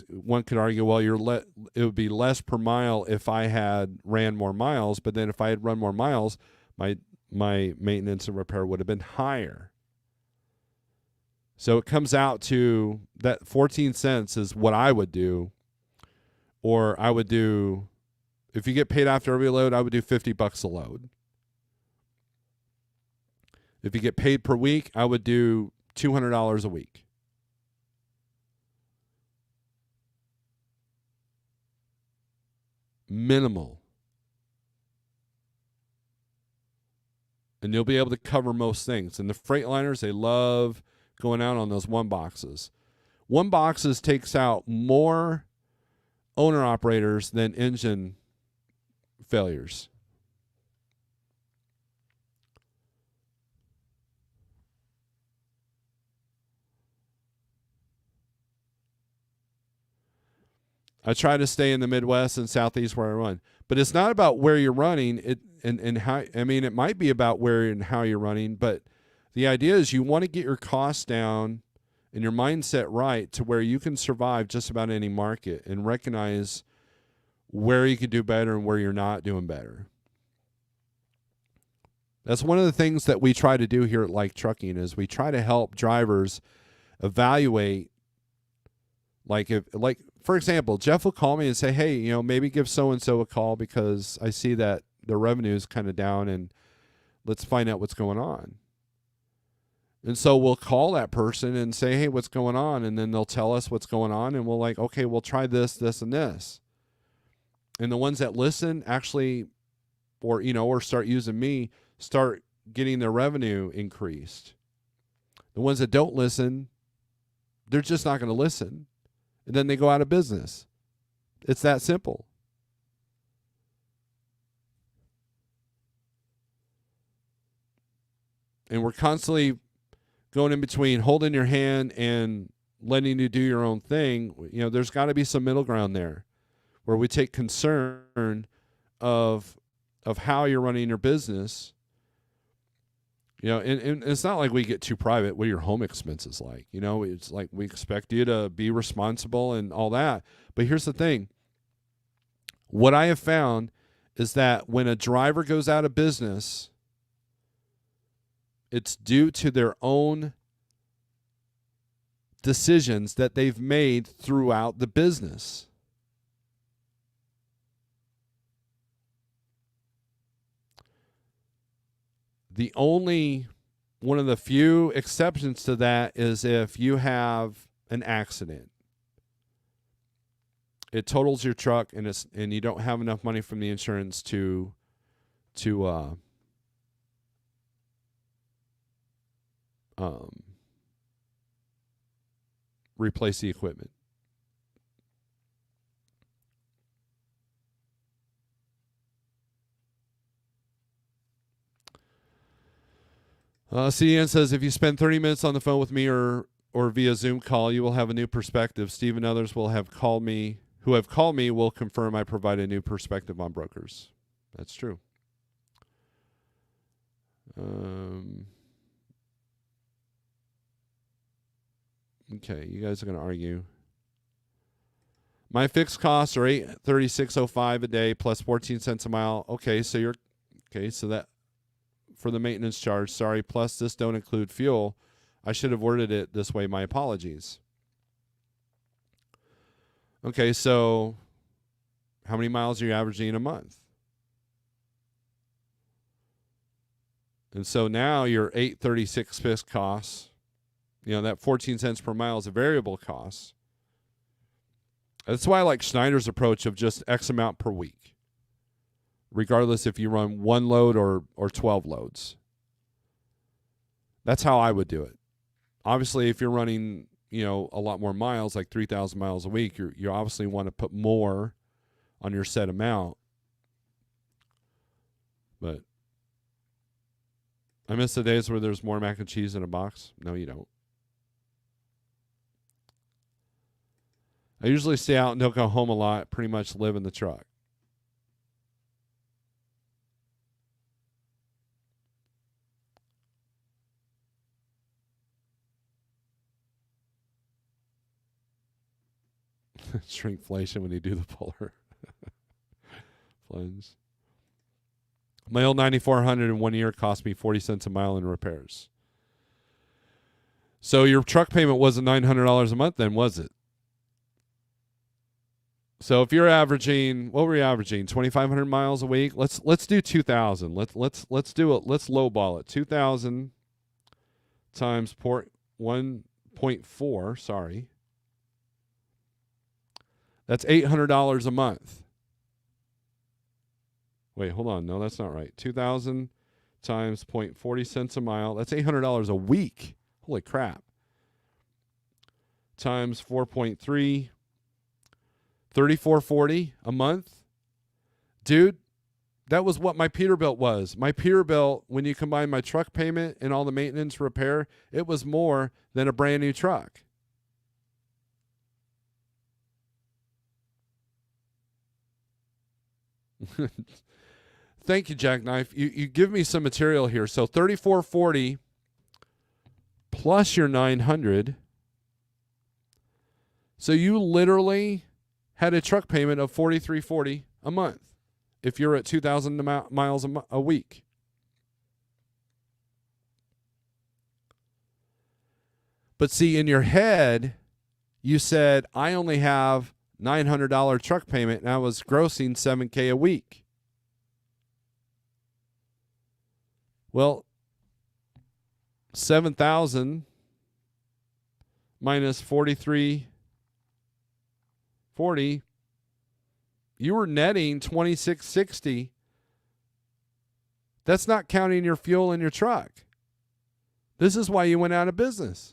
one could argue, well, it would be less per mile if I had ran more miles, but then if I had run more miles, my maintenance and repair would have been higher. So it comes out to that 14 cents is what I would do, or I would do, if you get paid after every load, I would do $50 a load. If you get paid per week, I would do $200 a week. Minimal. And you'll be able to cover most things. And the Freightliners, they love going out on those one boxes. One boxes takes out more owner operators than engine failures. I try to stay in the Midwest and Southeast where I run, but it's not about where you're running. And how, I mean, it might be about where and how you're running, but the idea is you want to get your costs down and your mindset right to where you can survive just about any market and recognize where you can do better and where you're not doing better. That's one of the things that we try to do here at Like Trucking is we try to help drivers evaluate, for example, Jeff will call me and say, hey, maybe give so-and-so a call because I see that their revenue is kind of down and let's find out what's going on. And so we'll call that person and say, hey, what's going on? And then they'll tell us what's going on. And we'll like, okay, we'll try this, this, and this. And the ones that listen actually, or start using me, start getting their revenue increased. The ones that don't listen, they're just not going to listen. And then they go out of business. It's that simple. And we're constantly going in between holding your hand and letting you do your own thing. There's got to be some middle ground there where we take concern of how you're running your business. And it's not like we get too private. What are your home expenses like? It's like we expect you to be responsible and all that. But here's the thing. What I have found is that when a driver goes out of business, it's due to their own decisions that they've made throughout the business. The only one of the few exceptions to that is if you have an accident. It totals your truck and you don't have enough money from the insurance to replace the equipment. CN says, if you spend 30 minutes on the phone with me or via Zoom call, you will have a new perspective. Steve and others who have called me will confirm I provide a new perspective on brokers. That's true. Okay, you guys are going to argue. My fixed costs are $836.05 a day plus 14 cents a mile. Okay, so that for the maintenance charge, sorry, plus this don't include fuel. I should have worded it this way. My apologies. Okay, so how many miles are you averaging a month? And so now your $836 fixed costs, that 14 cents per mile is a variable cost. That's why I like Schneider's approach of just X amount per week, regardless if you run one load or 12 loads. That's how I would do it. Obviously, if you're running, a lot more miles, like 3,000 miles a week, you obviously want to put more on your set amount. But I miss the days where there's more mac and cheese in a box. No, you don't. I usually stay out and don't go home a lot, pretty much live in the truck. Shrinkflation when you do the polar plunge. My old 9400 in 1 year cost me 40 cents a mile in repairs. So your truck payment wasn't $900 a month then, was it? So if you're averaging, what were you averaging? 2,500 miles a week. Let's do 2,000. Let's do it. Let's lowball it. 2,000 times 1.4. Sorry, that's $800 a month. Wait, hold on. No, that's not right. 2,000 times 0.40 cents a mile. That's $800 a week. Holy crap. Times 4.3, $3,440 a month. Dude, that was what my Peterbilt was. My Peterbilt, when you combine my truck payment and all the maintenance repair, it was more than a brand new truck. Thank you, Jackknife. You give me some material here. So $3,440 plus your $900. So you literally had a truck payment of $4,340 a month if you're at 2,000 miles a week. But see, in your head, you said, I only have $900 truck payment, and I was grossing $7,000 a week. Well, $7,000 minus $43.40, you were netting $26.60. That's not counting your fuel in your truck. This is why you went out of business.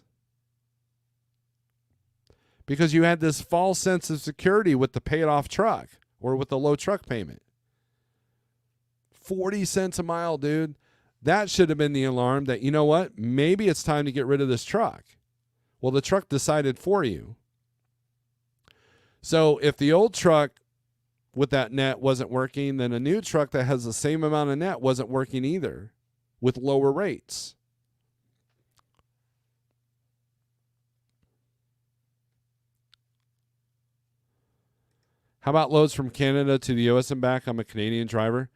Because you had this false sense of security with the paid off truck or with the low truck payment. 40 cents a mile, dude. That should have been the alarm that, you know what, maybe it's time to get rid of this truck. Well, the truck decided for you. So if the old truck with that net wasn't working, then a new truck that has the same amount of net wasn't working either with lower rates. How about loads from Canada to the U.S. and back? I'm a Canadian driver.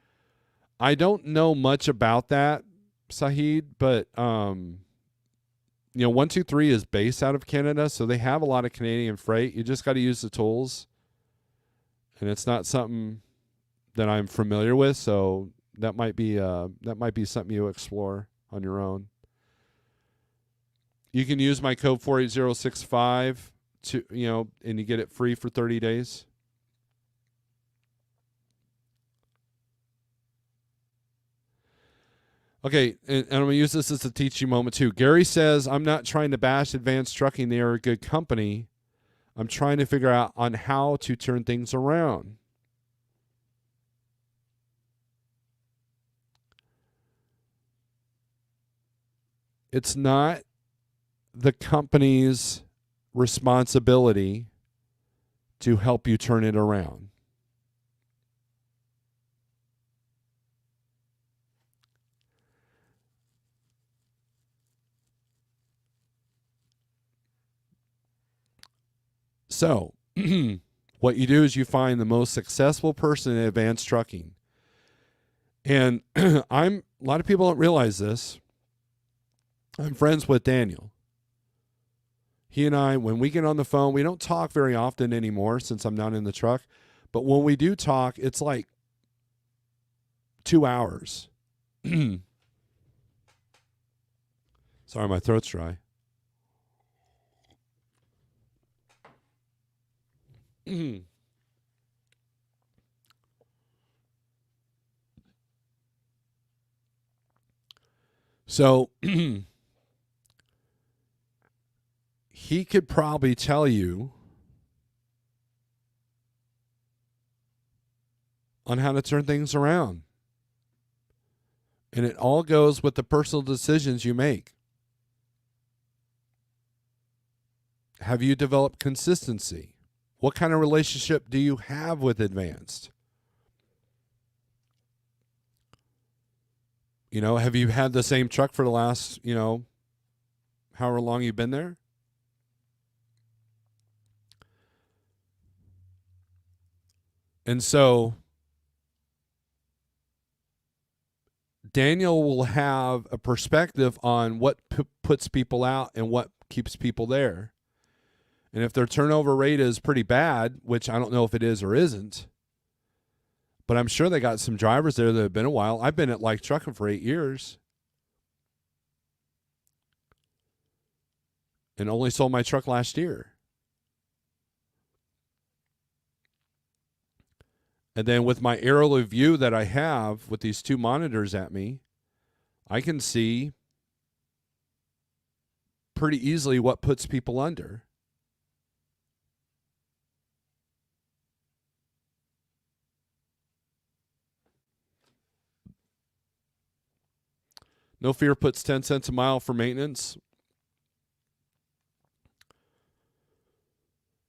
I don't know much about that, Sahid, but 123 is based out of Canada, so they have a lot of Canadian freight. You just got to use the tools, and it's not something that I'm familiar with, so that might be something you explore on your own. You can use my code 48065 to and you get it free for 30 days. Okay, and I'm going to use this as a teaching moment too. Gary says, I'm not trying to bash Advanced Trucking. They are a good company. I'm trying to figure out on how to turn things around. It's not the company's responsibility to help you turn it around. So, what you do is you find the most successful person in Advanced Trucking. And a lot of people don't realize this. I'm friends with Daniel. He and I, when we get on the phone, we don't talk very often anymore since I'm not in the truck. But when we do talk, it's like 2 hours. Sorry, my throat's dry. So he could probably tell you on how to turn things around. And it all goes with the personal decisions you make. Have you developed consistency? What kind of relationship do you have with Advanced? Have you had the same truck for the last, however long you've been there? And so Daniel will have a perspective on what puts people out and what keeps people there. And if their turnover rate is pretty bad, which I don't know if it is or isn't, but I'm sure they got some drivers there that have been a while. I've been at Like Trucking for 8 years and only sold my truck last year. And then with my aerial view that I have with these two monitors at me, I can see pretty easily what puts people under. No Fear puts 10 cents a mile for maintenance.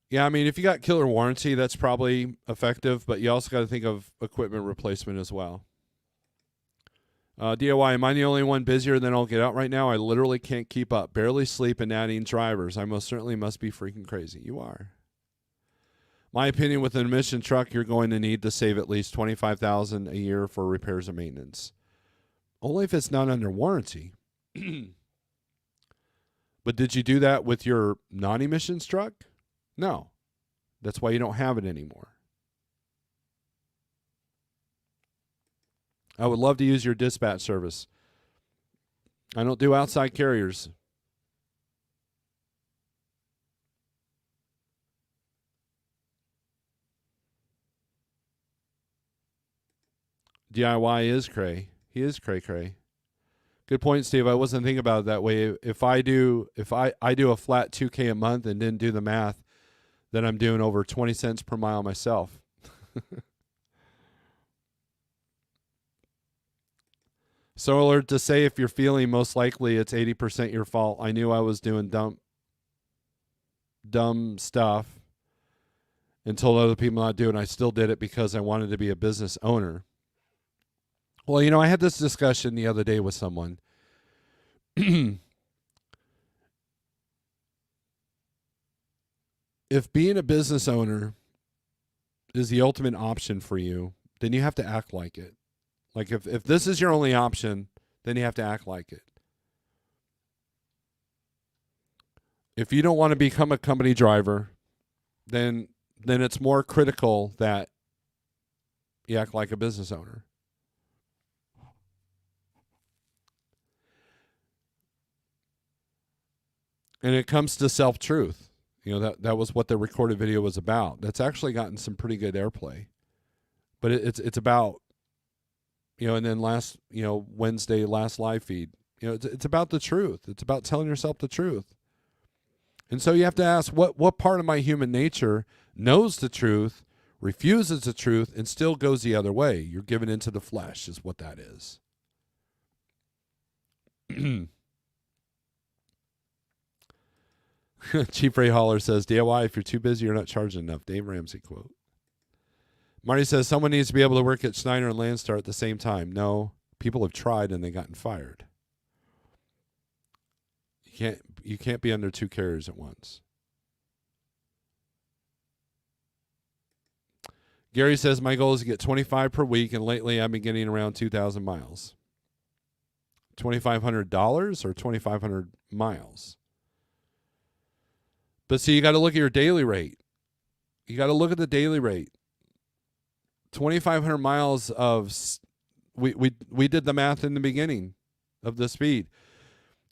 Yeah, I mean, if you got killer warranty, that's probably effective, but you also got to think of equipment replacement as well. DIY, am I the only one busier than I'll get out right now? I literally can't keep up. Barely sleep and adding drivers. I most certainly must be freaking crazy. You are. My opinion, with an emission truck, you're going to need to save at least $25,000 a year for repairs and maintenance. Only if it's not under warranty. But did you do that with your non-emissions truck? No. That's why you don't have it anymore. I would love to use your dispatch service. I don't do outside carriers. DIY is cray. He is cray cray. Good point, Steve. I wasn't thinking about it that way. If I do a flat $2K a month and didn't do the math, then I'm doing over 20 cents per mile myself. Snorelord, to say if you're feeling most likely it's 80% your fault. I knew I was doing dumb stuff and told other people not to do it, and I still did it because I wanted to be a business owner. Well, I had this discussion the other day with someone. If being a business owner is the ultimate option for you, then you have to act like it. Like if this is your only option, then you have to act like it. If you don't want to become a company driver, then it's more critical that you act like a business owner. And it comes to self-truth. That was what the recorded video was about. That's actually gotten some pretty good airplay. But it's about, and then Wednesday, last live feed, it's about the truth. It's about telling yourself the truth. And so you have to ask, what part of my human nature knows the truth, refuses the truth, and still goes the other way? You're given into the flesh is what that is. Chief Ray Holler says, DIY, if you're too busy, you're not charging enough. Dave Ramsey quote. Marty says, someone needs to be able to work at Schneider and Landstar at the same time. No, people have tried and they gotten fired. You can't be under two carriers at once. Gary says, my goal is to get 25 per week, and lately I've been getting around 2,000 miles. $2,500 or 2,500 miles? But see, you got to look at your daily rate. You got to look at the daily rate. 2,500 miles of, we did the math in the beginning of the speed.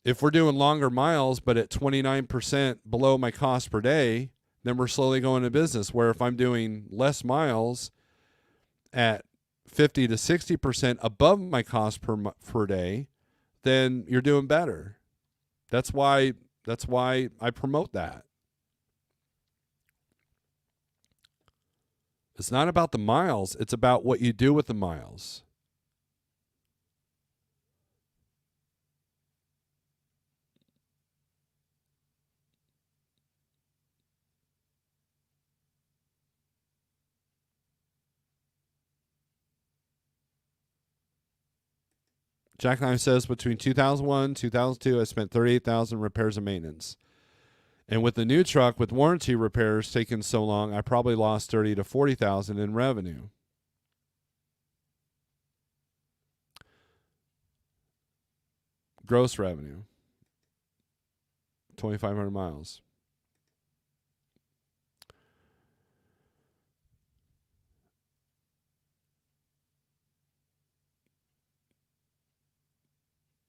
If we're doing longer miles, but at 29% below my cost per day, then we're slowly going to business. Where if I'm doing less miles at 50 to 60% above my cost per day, then you're doing better. That's why I promote that. It's not about the miles. It's about what you do with the miles. Jackknife says, between 2001 and 2002, I spent $38,000 repairs and maintenance. And with the new truck, with warranty repairs taking so long, I probably lost $30,000 to $40,000 in revenue. Gross revenue. 2,500 miles.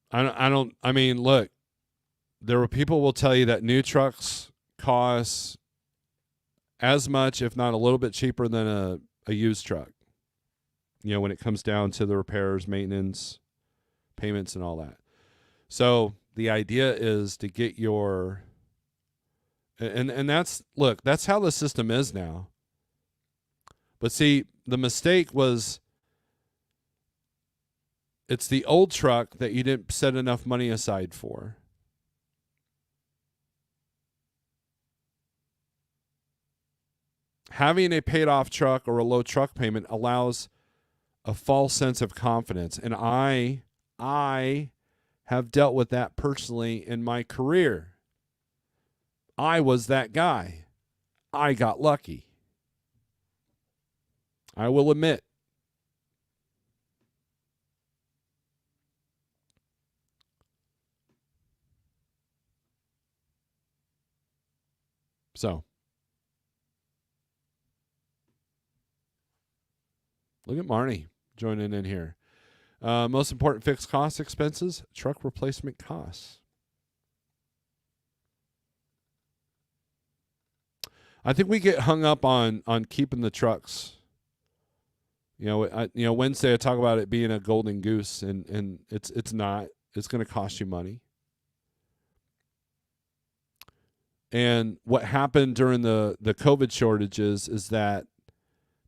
I mean, look, there were people will tell you that new trucks cost as much, if not a little bit cheaper than a used truck. When it comes down to the repairs, maintenance, payments, and all that. So the idea is to get your, and that's how the system is now. But see, the mistake was, it's the old truck that you didn't set enough money aside for. Having a paid off truck or a low truck payment allows a false sense of confidence. And I have dealt with that personally in my career. I was that guy. I got lucky. I will admit. So, look at Marnie joining in here. Most important fixed cost expenses, truck replacement costs. I think we get hung up on keeping the trucks. Wednesday I talk about it being a golden goose, and it's not. It's going to cost you money. And what happened during the COVID shortages is that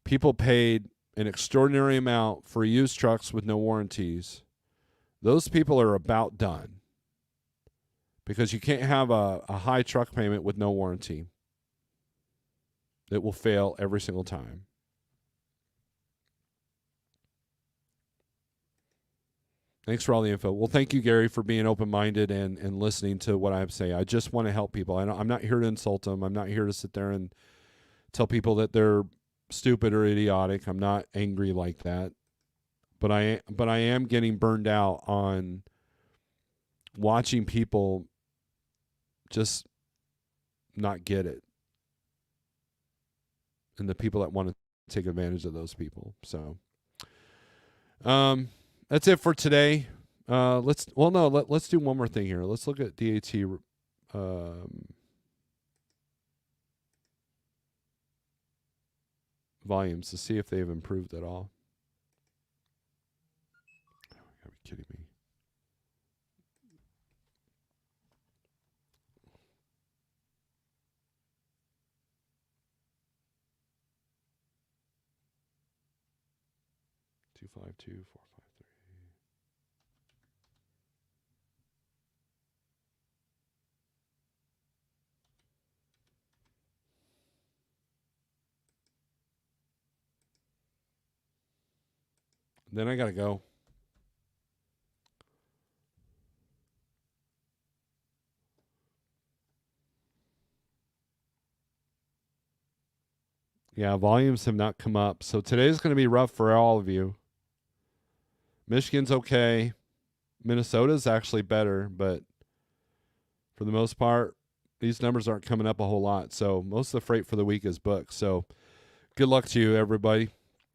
people paid an extraordinary amount for used trucks with no warranties. Those people are about done because you can't have a high truck payment with no warranty. It will fail every single time. Thanks for all the info. Well, thank you, Gary, for being open-minded and listening to what I have to say. I just want to help people. I'm not here to insult them. I'm not here to sit there and tell people that they're stupid or idiotic. I'm not angry like that. But I am getting burned out on watching people just not get it. And the people that want to take advantage of those people. So that's it for today. Let's do one more thing here. Let's look at DAT volumes to see if they've improved at all. You gotta be kidding me. Two five two 453. Then I gotta go. Yeah, volumes have not come up. So today's going to be rough for all of you. Michigan's okay. Minnesota's actually better, but for the most part, these numbers aren't coming up a whole lot. So most of the freight for the week is booked. So good luck to you, everybody.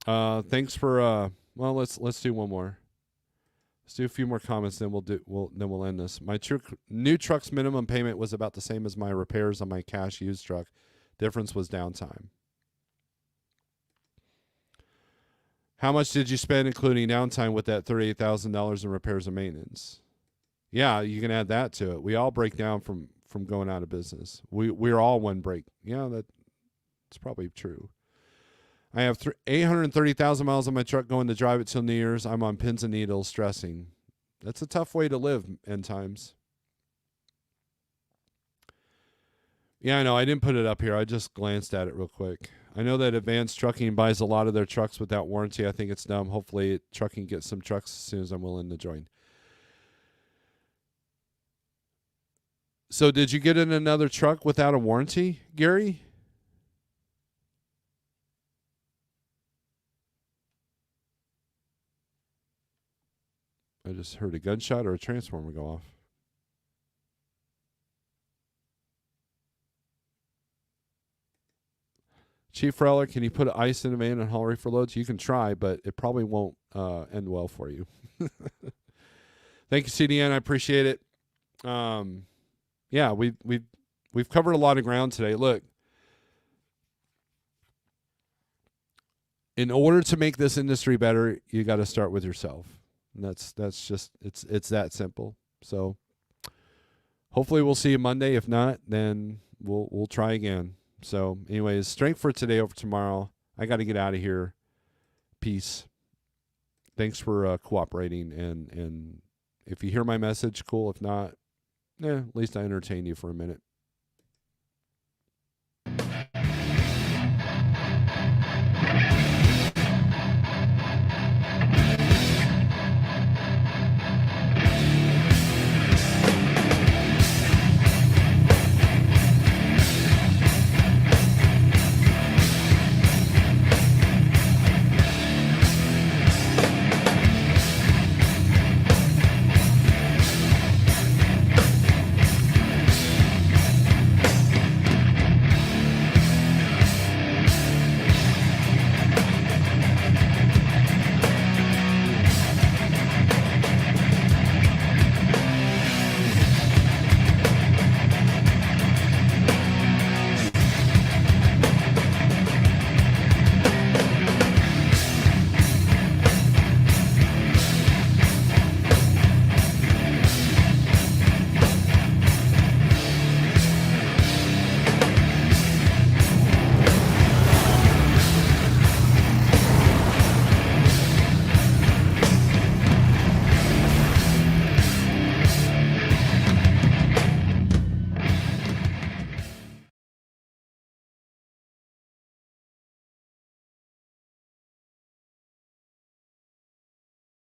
Thanks for let's do one more. Let's do a few more comments, then we'll end this. My new truck's minimum payment was about the same as my repairs on my cash used truck. Difference was downtime. How much did you spend including downtime with that $38,000 in repairs and maintenance? Yeah, you can add that to it. We all break down from going out of business. We're all one break. Yeah, that's probably true. I have 830,000 miles on my truck going to drive it till New Year's. I'm on pins and needles stressing. That's a tough way to live end times. Yeah, I know. I didn't put it up here. I just glanced at it real quick. I know that Advanced Trucking buys a lot of their trucks without warranty. I think it's dumb. Hopefully, Trucking gets some trucks as soon as I'm willing to join. So, did you get in another truck without a warranty, Gary? I just heard a gunshot or a transformer go off. Chief Reller, can you put ice in a van and haul reefer loads? You can try, but it probably won't end well for you. Thank you, CDN. I appreciate it. Yeah, we've covered a lot of ground today. Look, in order to make this industry better, you got to start with yourself. And that's just it's that simple. So hopefully we'll see you Monday. If not, then we'll try again. So anyways, strength for today over tomorrow. I got to get out of here. Peace. Thanks for cooperating. And if you hear my message, cool. If not, at least I entertained you for a minute.